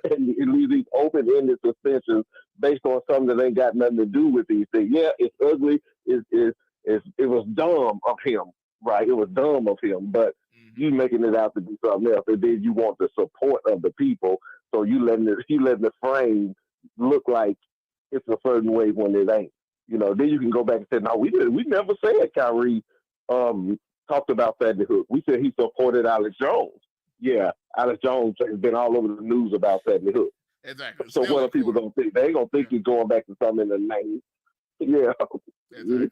And it leaves these open-ended suspensions based on something that ain't got nothing to do with these things. Yeah, it's ugly. It was dumb of him, right? It was dumb of him, but you making it out to be something else, and then you want the support of the people, so you letting the frame look like it's a certain way when it ain't. Then you can go back and say, no, we never said Kyrie talked about Sandy Hook. We said he supported Alex Jones. Yeah, Alex Jones has been all over the news about Sandy Hook. Exactly. So what are people gonna think? They ain't gonna think he's going back to something in the 90s. Yeah. Exactly.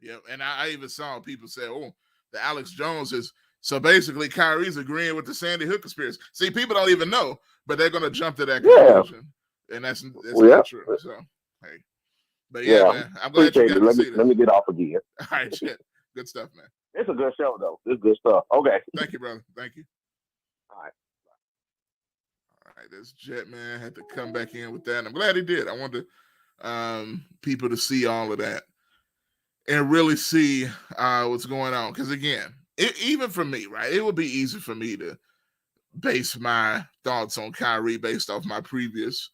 Yeah, and I even saw people say, "Oh, the Alex Jones is." So basically, Kyrie's agreeing with the Sandy Hook conspiracy. See, people don't even know, but they're gonna jump to that conclusion, and that's not true. So, hey, but man, I'm glad you got to see this. Let me get off again. All right, shit. Good stuff, man. It's a good show, though. It's good stuff. Okay. Thank you, brother. Thank you. All right. All right, this Jet man had to come back in with that, and I'm glad he did. I wanted people to see all of that and really see what's going on. Because again, even for me, right, it would be easy for me to base my thoughts on Kyrie based off my previous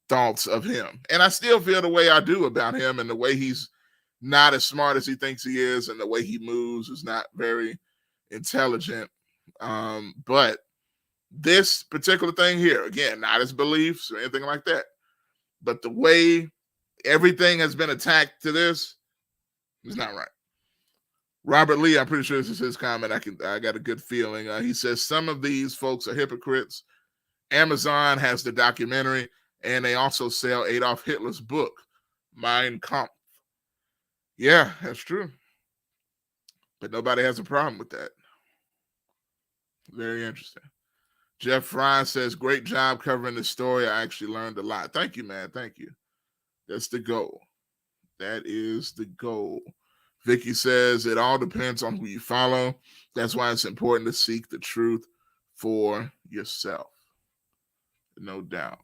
thoughts of him. And I still feel the way I do about him, and the way he's not as smart as he thinks he is, and the way he moves is not very intelligent. But this particular thing here, again, not his beliefs or anything like that, but the way everything has been attacked to this is not right. Robert Lee, I'm pretty sure this is his comment. I got a good feeling. He says some of these folks are hypocrites Amazon has the documentary, and they also sell Adolf Hitler's book, Mein Kampf. Yeah, that's true. But nobody has a problem with that. Very interesting. Jeff Fry says, great job covering the story. I actually learned a lot. Thank you, man. Thank you. That's the goal. That is the goal. Vicky says, it all depends on who you follow. That's why it's important to seek the truth for yourself. No doubt.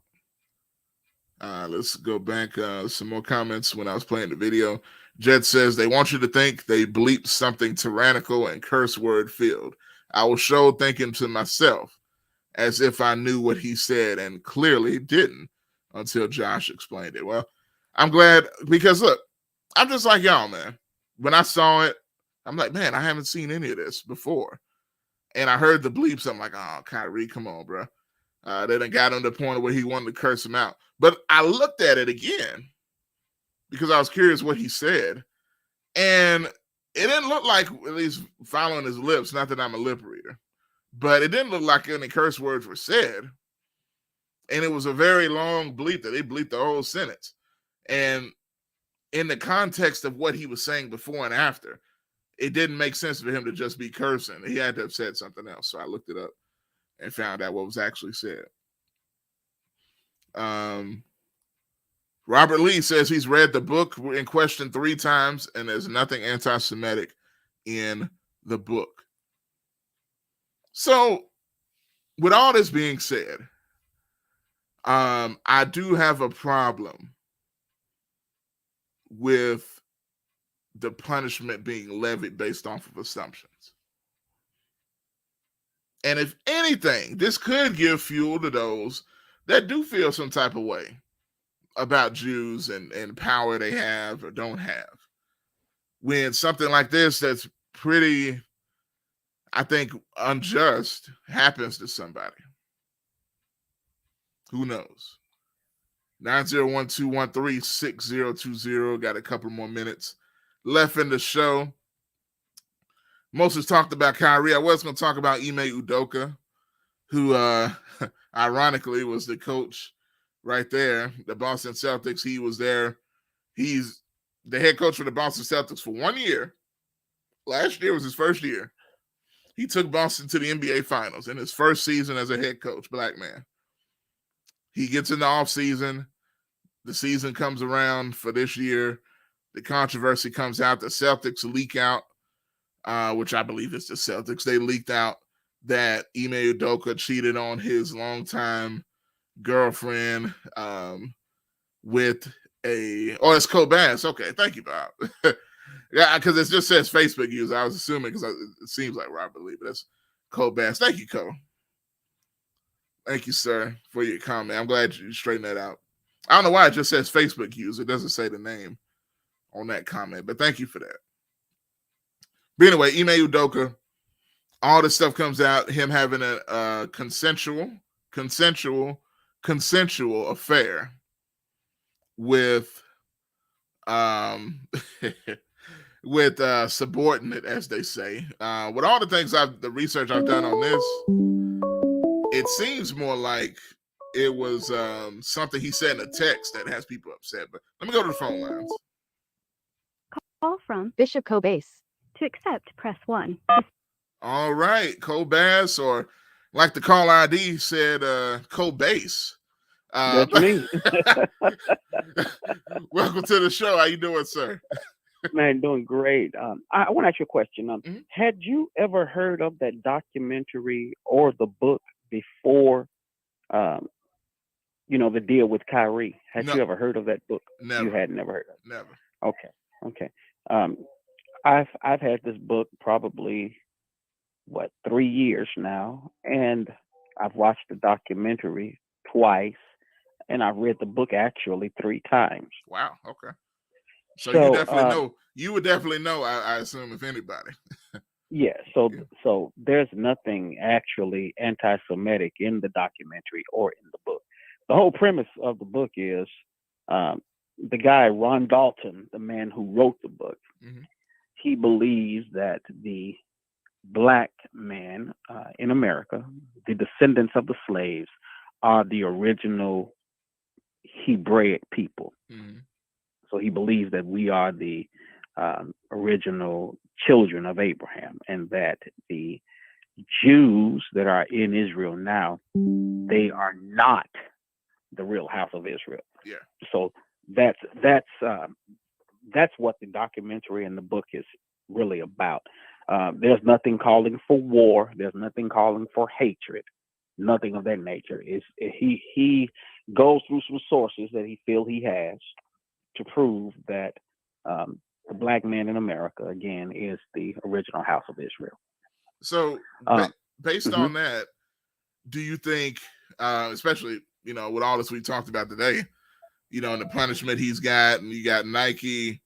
Let's go back. Some more comments when I was playing the video. Jet says, they want you to think they bleeped something tyrannical and curse word filled. I was sure thinking to myself as if I knew what he said and clearly didn't until Josh explained it. Well, I'm glad because look, I'm just like y'all, man. When I saw it, I'm like, man, I haven't seen any of this before. And I heard the bleeps. I'm like, oh, Kyrie, come on, bro. They done got him to the point where he wanted to curse him out. But I looked at it again because I was curious what he said. And it didn't look like, at least following his lips, not that I'm a lip reader, but it didn't look like any curse words were said. And it was a very long bleep that they bleeped the whole sentence. And in the context of what he was saying before and after, it didn't make sense for him to just be cursing. He had to have said something else. So I looked it up and found out what was actually said. Robert Lee says he's read the book in question 3 times and there's nothing anti-Semitic in the book. So with all this being said, I do have a problem with the punishment being levied based off of assumptions. And if anything, this could give fuel to those that do feel some type of way about Jews and power they have or don't have. When something like this that's pretty, I think, unjust happens to somebody. Who knows? 901-213-6020. Got a couple more minutes left in the show. Most has talked about Kyrie. I was going to talk about Ime Udoka, who ironically was the coach right there, the Boston Celtics. He was there. He's the head coach for the Boston Celtics for 1 year. Last year was his first year. He took Boston to the NBA Finals in his first season as a head coach, black man. He gets in the offseason. The season comes around for this year. The controversy comes out. The Celtics leak out, which I believe is the Celtics. They leaked out that Ime Udoka cheated on his longtime girlfriend with it's Kobass. Okay, thank you, Bob. Yeah, because it just says Facebook user. I was assuming because it seems like Robert Lee, but that's Kobass. Thank you, Cole. Thank you, sir, for your comment. I'm glad you straightened that out. I don't know why it just says Facebook user. It doesn't say the name on that comment, but thank you for that. But anyway, Ime Udoka, all this stuff comes out, him having a consensual affair with with subordinate, as they say. With all the things the research I've done on this, it seems more like it was something he said in a text that has people upset. But let me go to the phone lines. Call from Bishop Kobass. To accept, press 1. All right, Kobass, or like the call ID said, Kobass. That's me. Welcome to the show. How you doing, sir? Man, doing great. I want to ask you a question. Had you ever heard of that documentary or the book before, the deal with Kyrie? Had you ever heard of that book? Never. You had never heard of it? Never. Okay. I've had this book probably 3 years now, and I've watched the documentary twice, and I've read the book actually 3 times. Wow. Okay. So you definitely know. You would definitely know. I assume, if anybody. Yeah. So there's nothing actually anti-Semitic in the documentary or in the book. The whole premise of the book is the guy Ron Dalton, the man who wrote the book. Mm-hmm. He believes that the black man in America, the descendants of the slaves, are the original Hebraic people. So he believes that we are the original children of Abraham, and that the Jews that are in Israel now, they are not the real house of Israel. Yeah. So that's what the documentary and the book is really about. There's nothing calling for war. There's nothing calling for hatred. Nothing of that nature. He goes through some sources that he feels he has to prove that the black man in America, again, is the original house of Israel. So based on that, do you think, especially, with all this we talked about today, and the punishment he's got, and you got Nike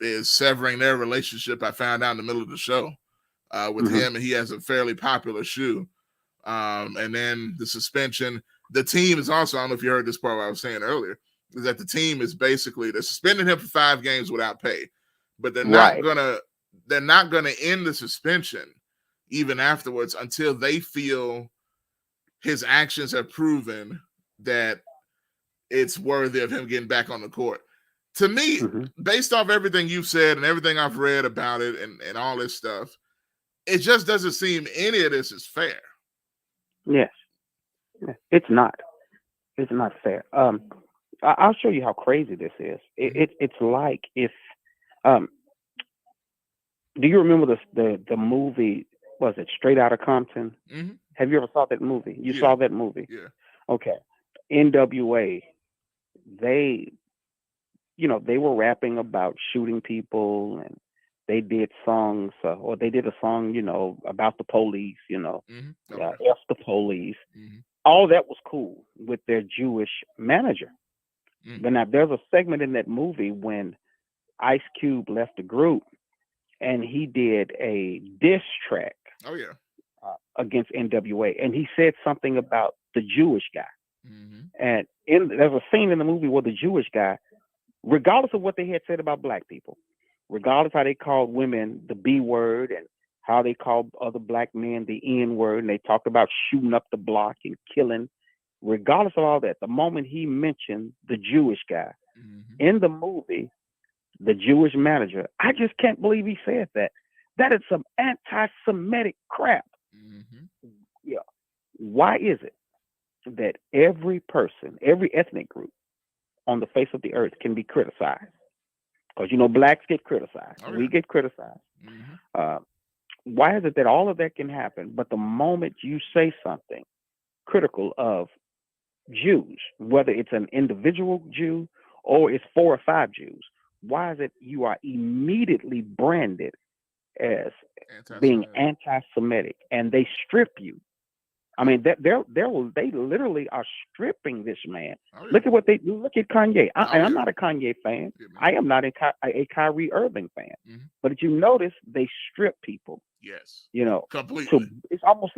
is severing their relationship, I found out in the middle of the show, with him, and he has a fairly popular shoe. And then the suspension, the team is also, I don't know if you heard this part what I was saying earlier, is that the team is basically, they're suspending him for 5 games without pay, but they're not gonna end the suspension even afterwards until they feel his actions have proven that it's worthy of him getting back on the court. To me, based off everything you've said and everything I've read about it and all this stuff, it just doesn't seem any of this is fair. Yes, it's not. It's not fair. I'll show you how crazy this is. It's like if, do you remember the movie? Was it Straight Outta Compton? Have you ever saw that movie? You saw that movie? Yeah. Okay. NWA, they were rapping about shooting people, and they did songs, or they did a song, about the police, F the police. All that was cool with their Jewish manager. But now there's a segment in that movie when Ice Cube left the group, and he did a diss track against NWA, and he said something about the Jewish guy. And there's a scene in the movie where the Jewish guy, regardless of what they had said about black people, regardless how they called women the B word and how they called other black men the N word, and they talked about shooting up the block and killing, regardless of all that, the moment he mentioned the Jewish guy in the movie, the Jewish manager, I just can't believe he said that. That is some anti-Semitic crap. Yeah. Why is it that every person, every ethnic group on the face of the earth can be criticized? Because, blacks get criticized. We get criticized. Why is it that all of that can happen, but the moment you say something critical of Jews, whether it's an individual Jew or it's 4 or 5 Jews, why is it you are immediately branded as being anti-Semitic, and they strip you? I mean, they literally are stripping this man. Look at Kanye. I'm not a Kanye fan. I am not a Kyrie Irving fan. But did you notice they strip people? Yes. Completely. So it's almost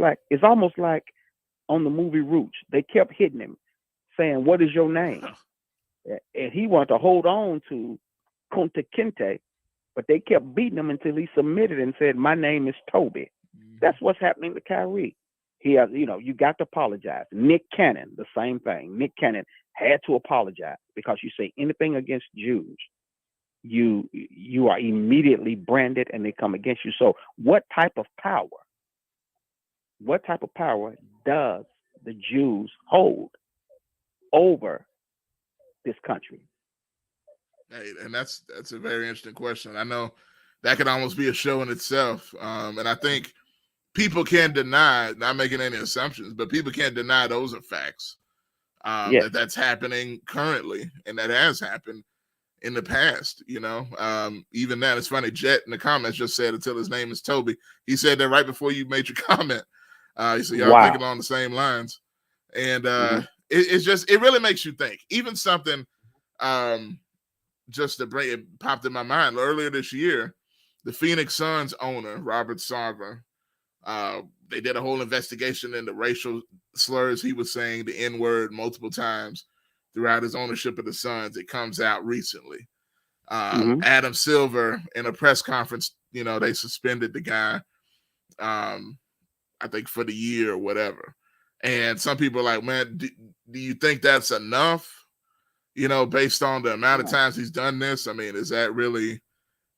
like on the movie Roots, they kept hitting him, saying, "What is your name?" And he wanted to hold on to Kunta Kinte, but they kept beating him until he submitted and said, "My name is Toby." That's what's happening to Kyrie. He has, you got to apologize. Nick Cannon, the same thing. Nick Cannon had to apologize because you say anything against Jews, you are immediately branded and they come against you. So what type of power does the Jews hold over this country? Hey, and that's a very interesting question. I know that could almost be a show in itself. And I think people can't deny, not making any assumptions, but people can't deny those are facts. That's happening currently, and that has happened in the past. Even that, it's funny. Jet in the comments just said until his name is Toby. He said that right before you made your comment. So y'all thinking along the same lines, and it really makes you think. Even something, just to bring it popped in my mind earlier this year, the Phoenix Suns owner Robert Sarver. They did a whole investigation into racial slurs. He was saying the N-word multiple times throughout his ownership of the Suns. It comes out recently. Adam Silver, in a press conference, they suspended the guy, I think for the year or whatever. And some people are like, man, do you think that's enough? Based on the amount of times he's done this, I mean, is that really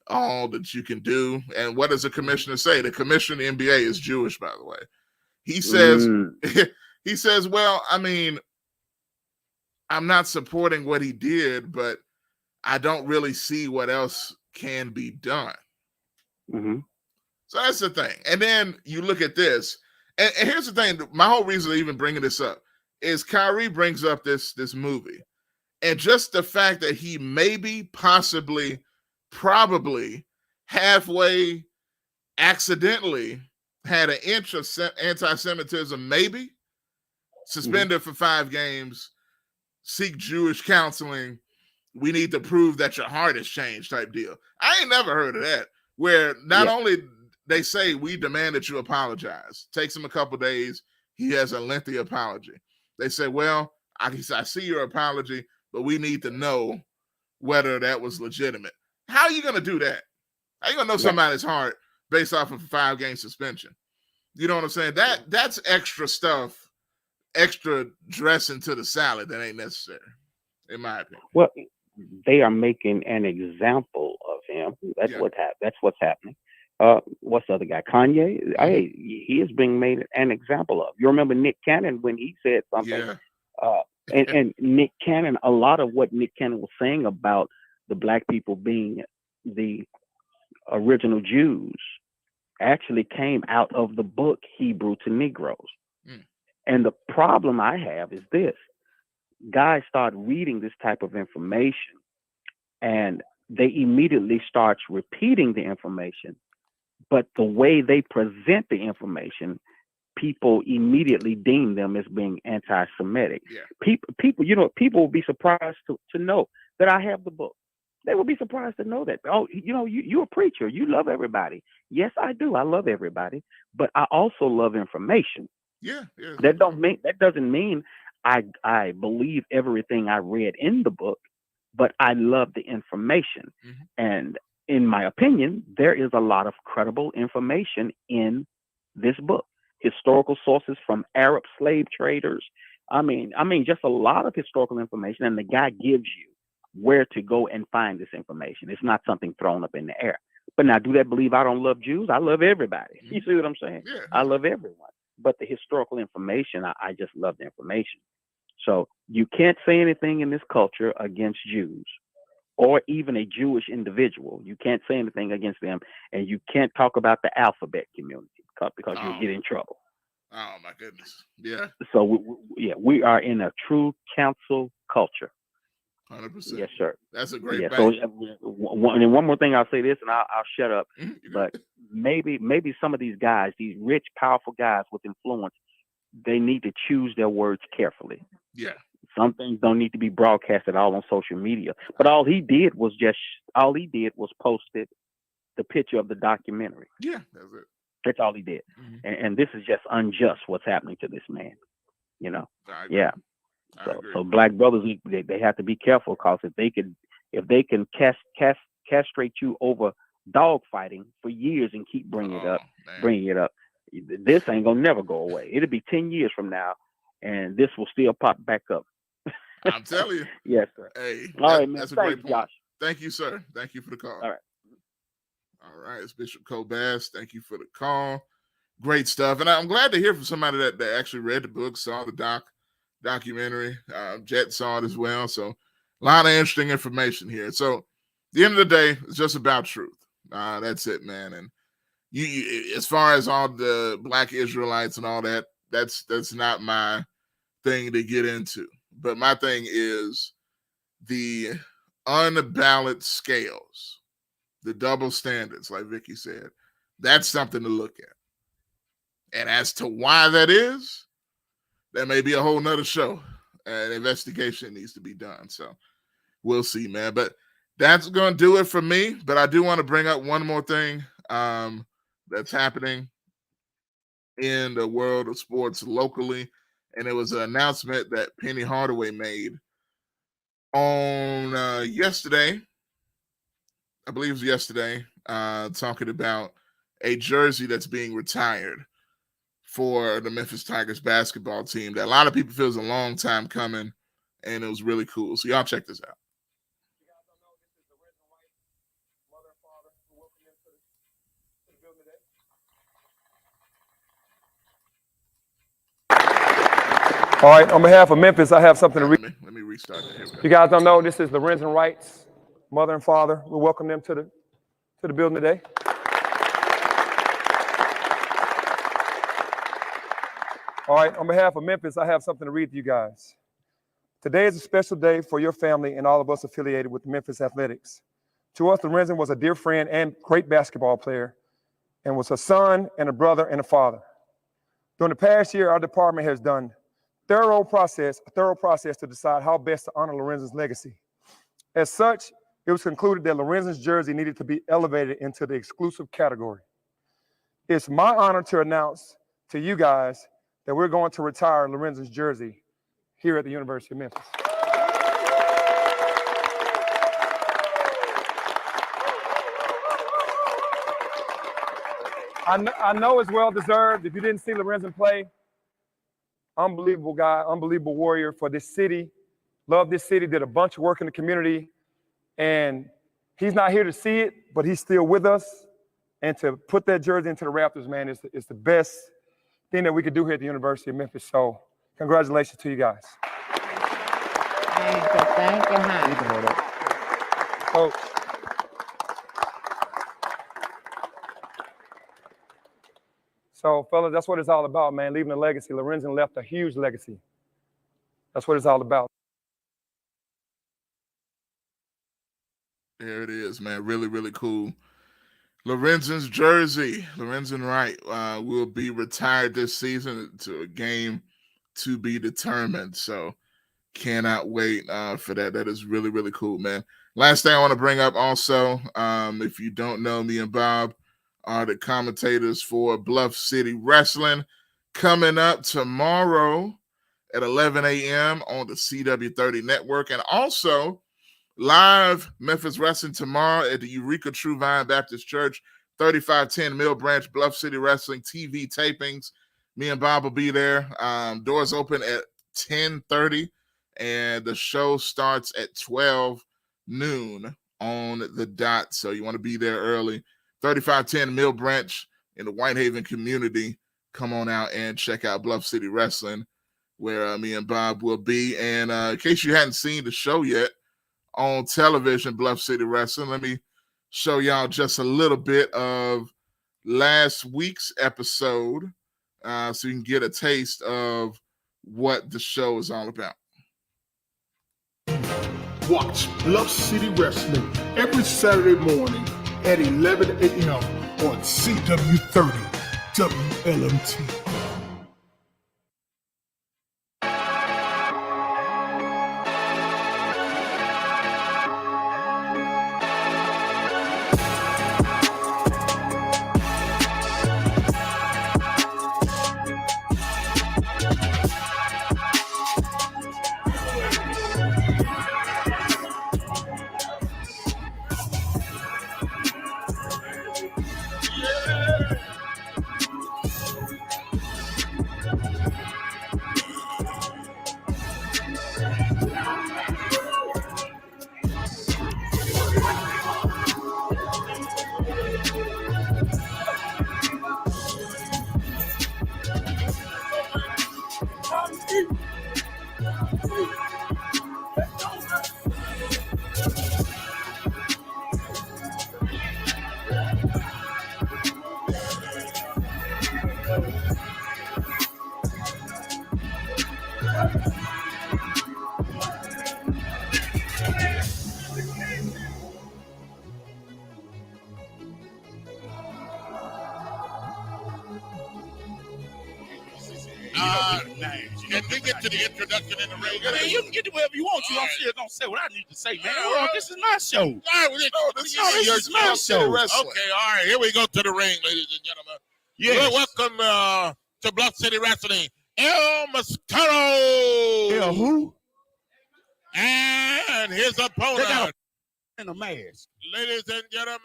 all that you can do? And what does the commissioner say? The commissioner in the NBA is Jewish, by the way. He says, well, I mean, I'm not supporting what he did, but I don't really see what else can be done. So that's the thing. And then you look at this, and here's the thing. My whole reason of even bringing this up is Kyrie brings up this movie. And just the fact that he maybe, possibly, probably, halfway, accidentally had an inch of anti-Semitism, maybe, suspended for 5 games, seek Jewish counseling, we need to prove that your heart has changed type deal. I ain't never heard of that, where not only they say we demand that you apologize, takes him a couple days, he has a lengthy apology. They say, well, I see your apology, but we need to know whether that was legitimate. How are you going to do that? How are you going to know somebody's heart based off of a 5-game suspension? You know what I'm saying? That's extra stuff, extra dressing to the salad that ain't necessary, in my opinion. Well, they are making an example of him. That's what's happening. What's the other guy? Kanye? Hey, he is being made an example of. You remember Nick Cannon when he said something? And Nick Cannon, a lot of what Nick Cannon was saying about the black people being the original Jews actually came out of the book Hebrew to Negroes. And the problem I have is this. Guys start reading this type of information and they immediately start repeating the information, but the way they present the information, people immediately deem them as being anti-Semitic. People will be surprised to know that I have the book. They will be surprised to know that. Oh, you're a preacher. You love everybody. Yes, I do. I love everybody, but I also love information. That doesn't mean I believe everything I read in the book, but I love the information. And in my opinion, there is a lot of credible information in this book. Historical sources from Arab slave traders. I mean, just a lot of historical information, and the guy gives you where to go and find this information. It's not something thrown up in the air. But now, do that believe I don't love Jews? I love everybody. You see what I'm saying? I love everyone. But the historical information, I just love the information. So you can't say anything in this culture against Jews or even a Jewish individual. You can't say anything against them, and you can't talk about the alphabet community because you'll get in trouble. Oh my goodness! Yeah. So we are in a true council culture. 100%. Yes, sir. That's a great. So one more thing, I'll say this, and I'll shut up. But maybe some of these guys, these rich, powerful guys with influence, they need to choose their words carefully. Yeah. Some things don't need to be broadcast at all on social media. But all he did was posted the picture of the documentary. Yeah, that's it. That's all he did. And this is just unjust what's happening to this man. So black brothers, they have to be careful, because if they can castrate you over dog fighting for years and keep bringing it up, this ain't gonna never go away. It'll be 10 years from now, and this will still pop back up. I'm telling you. Yes, sir. Hey, all right, man. That's a Thanks, great point. Josh. Thank you, sir. Thank you for the call. All right. All right, it's Bishop Kobass. Thank you for the call. Great stuff. And I'm glad to hear from somebody that actually read the book, saw the documentary. Jet saw it as well. So a lot of interesting information here. So at the end of the day, it's just about truth. That's it, man. And you as far as all the black Israelites and all that, that's not my thing to get into. But my thing is the unbalanced scales, the double standards, like Vicky said. That's something to look at. And as to why that is, that may be a whole nother show. An investigation needs to be done. So we'll see, man. But that's going to do it for me. But I do want to bring up one more thing that's happening in the world of sports locally. And it was an announcement that Penny Hardaway made on yesterday. I believe it was yesterday, talking about a jersey that's being retired for the Memphis Tigers basketball team that a lot of people feel is a long time coming, and it was really cool. So y'all check this out. All right, on behalf of Memphis, I have something to read. Let me restart that. Here we go. You guys don't know, this is Lorenzen Wright's mother and father. We welcome them to the building today. All right, on behalf of Memphis, I have something to read to you guys. Today is a special day for your family and all of us affiliated with Memphis Athletics. To us, Lorenzen was a dear friend and great basketball player, and was a son and a brother and a father. During the past year, our department has done a thorough process to decide how best to honor Lorenzen's legacy. As such, it was concluded that Lorenzen's jersey needed to be elevated into the exclusive category. It's my honor to announce to you guys that we're going to retire Lorenzen's jersey here at the University of Memphis. I know it's well-deserved. If you didn't see Lorenzen play, unbelievable guy, unbelievable warrior for this city. Loved this city, did a bunch of work in the community. And he's not here to see it, but he's still with us. And to put that jersey into the Raptors, man, is the best thing that we could do here at the University of Memphis. So congratulations to you guys. Thank you, honey. So, So, fellas, that's what it's all about, man, leaving a legacy. Lorenzen left a huge legacy. That's what it's all about. There it is, man. Really, really cool. Lorenzen's jersey, Lorenzen Wright, will be retired this season to a game to be determined. So, cannot wait for that. That is really, really cool, man. Last thing I want to bring up also, if you don't know, me and Bob are the commentators for Bluff City Wrestling, coming up tomorrow at 11 a.m. on the CW30 network, and also live Memphis Wrestling tomorrow at the Eureka True Vine Baptist Church, 3510 Mill Branch, Bluff City Wrestling TV tapings. Me and Bob will be there. Doors open at 10:30, and the show starts at 12 noon on the dot, so you want to be there early. 3510 Mill Branch in the Whitehaven community. Come on out and check out Bluff City Wrestling, where me and Bob will be. And in case you hadn't seen the show yet on television, Bluff City Wrestling, let me show y'all just a little bit of last week's episode so you can get a taste of what the show is all about. Watch Bluff City Wrestling every Saturday morning at 11 a.m. on CW30 WLMT. Can we get to the introduction in the ring? Man, you can get to wherever you want to. I'm still gonna say what I need to say, man. Hold on, this is my show. This is my show. Okay, all right. Here we go to the ring, ladies and gentlemen. Yes. Welcome to Bluff City Wrestling, El Mascaro. El who? And his opponent. In a mask. Ladies and gentlemen,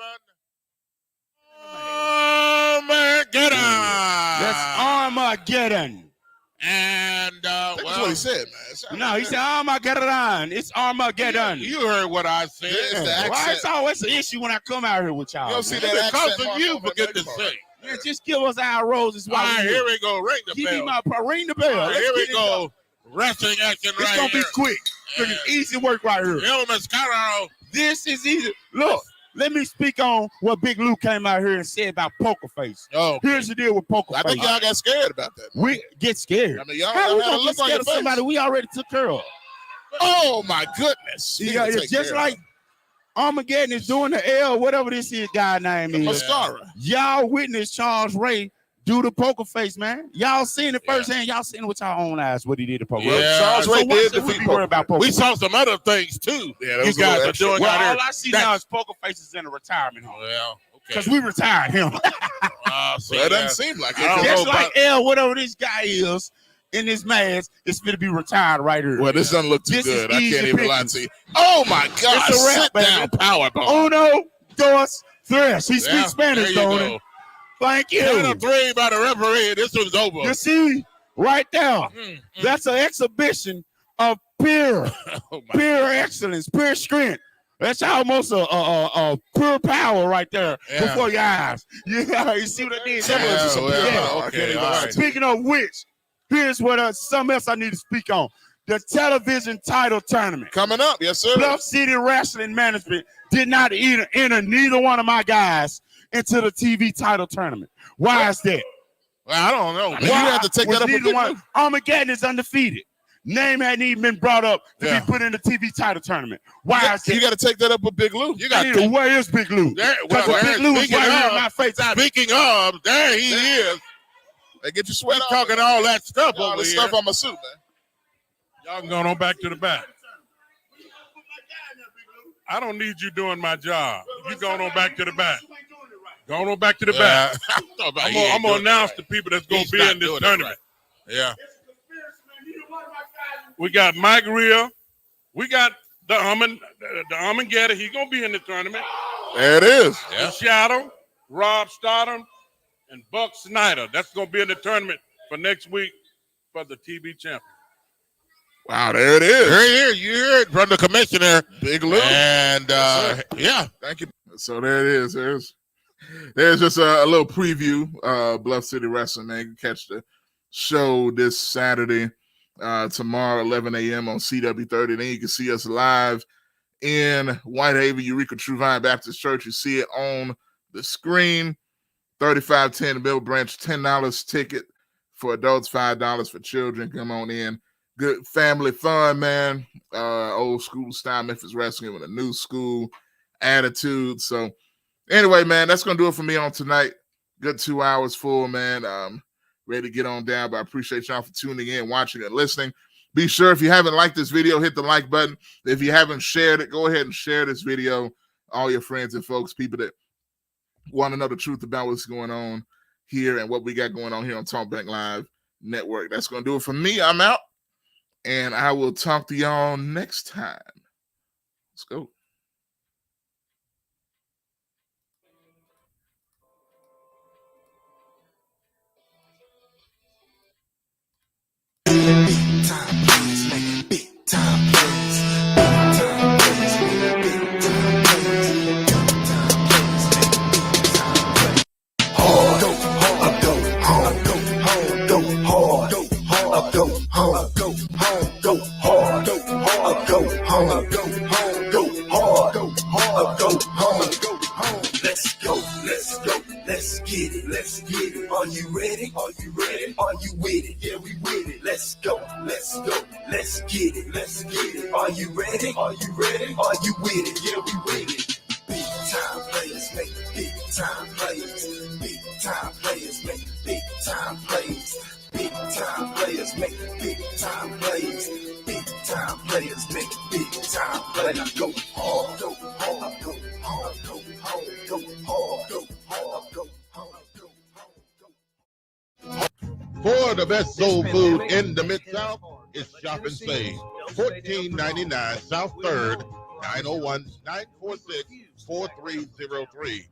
Midgett. That's Armageddon. And that's what he said, man. No, he said Armageddon. It's Armageddon. You heard what I said. It's the accent. Why it's always an issue when I come out here with y'all? You don't see man. that Because accent of you, mark on forget that to mark. say. Yeah, just give us our roses. All right, here we go. Ring the Give bell. me my ring the All bell. right, Let's here we get it go. going. Wrestling action It's right gonna here. be quick. Cause it's easy work right here. Gentlemen, Scott, This is easy. Look, let me speak on what Big Lou came out here and said about Poker Face. Oh, here's the deal with Poker I Face. think y'all got scared about that. We get scared. I mean, y'all How we had a gonna look get on scared your of face. somebody we already took care of? Oh my goodness! You got, it's just like Armageddon is doing the L, whatever this is guy name is. mascara. Y'all witnessed Charles Ray do the Poker Face, man. Y'all seen it firsthand. Y'all seen it with your own eyes what he did to Poker Face. Yeah. Charles Ray did we defeat be worried about Poker We Face. saw some other things too. Yeah, you guys are doing Well, out here. all I see now is Poker Face is in a retirement home. Well, Because we retired him. see, Well, it doesn't seem like it. I don't Just know like about- L, whatever this guy is in this mask, it's going to be retired right here. Well, this doesn't look too This is good. I easy can't even lie pickings. to you. Oh my God! It's a wrap, Sit baby. down, powerbomb. Uno, dos, tres. He Yeah, speaks Spanish, there you don't go. he? Thank you. Count of three by the referee. This one's over. You see, right there, that's an exhibition of pure excellence, pure strength. That's almost a pure power right there Yeah. before your eyes. Yeah, you see what I did? Okay, all right. Speaking of which, here's what something else I need to speak on. The television title tournament. Coming up, yes, sir. Bluff City Wrestling Management did not enter neither one of my guys into the TV title tournament. Why is that? Well, I don't know. I mean, you have to take that up with Big Lou. Armageddon is undefeated. Name hadn't even been brought up to be put in the TV title tournament. Why is that? You got to take that up with Big Lou. You got Where is Big Lou? Because Big Lou is right here in my face. Speaking of, there he is. They get your sweat off. Talking all that stuff All over this here. stuff on my suit, man. Y'all can go on back to the back. I don't need you doing my job. You going on back to the back. Going on back to the back. I'm going to announce the people that's going to be in this tournament. Yeah. We got Mike Rhea. We got the Armageddon. He's going to be in the tournament. There it is. The Shadow, Rob Stardom, and Buck Snyder. That's going to be in the tournament for next week for the TV champion. Wow, there it is. Here, you hear it from the commissioner. Big Lou. And yeah. Thank you. So there it is. There's just a little preview. Bluff City Wrestling, man. You can catch the show this Saturday, tomorrow, 11 a.m. on CW30. Then you can see us live in Whitehaven, Eureka Truvine Baptist Church. You see it on the screen. $35.10 Mill Branch, $10 ticket for adults, $5 for children. Come on in. Good family fun, man. Old school style Memphis wrestling with a new school attitude. So anyway, man, that's going to do it for me on tonight. Good 2 hours full, man. Ready to get on down, but I appreciate y'all for tuning in, watching, and listening. Be sure if you haven't liked this video, hit the like button. If you haven't shared it, go ahead and share this video. All your friends and folks, people that want to know the truth about what's going on here and what we got going on here on Talkback Live Network. That's going to do it for me. I'm out. And I will talk to y'all next time. Let's go. Let's get it. Let's get it. Are you ready? Are you ready? Are you with it? Yeah, we with it. Let's go. Let's go. Let's get it. Let's get it. Are you ready? Are you ready? Are you with it? Yeah, we with it. Big time players make big time plays. Big time players make big time plays. Big time players make big time plays. Big time players make big time plays. Go hard, go hard, go hard, go hard, go hard, go hard, go hard, go hard. For the best soul food in the Mid-South, it's Shop and Save. $14.99 South 3rd, 901-946-4303.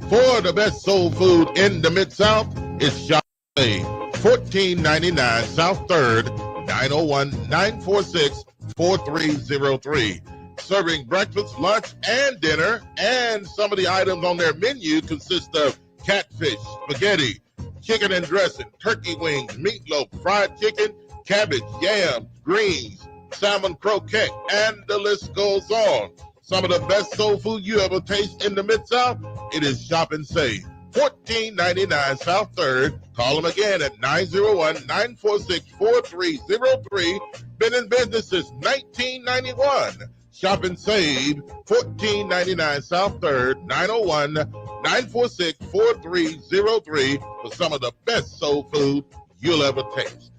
For the best soul food in the Mid-South, It's Shop Save, 1499 South 3rd, 901-946-4303. Serving breakfast, lunch, and dinner, and some of the items on their menu consist of catfish, spaghetti, chicken and dressing, turkey wings, meatloaf, fried chicken, cabbage, yams, greens, salmon croquette, and the list goes on. Some of the best soul food you ever taste in the Mid-South? It is Shop and Save, 1499 South 3rd. Call them again at 901-946-4303. Been in business since 1991. Shop and Save, 1499 South 3rd, 901-946-4303 for some of the best soul food you'll ever taste.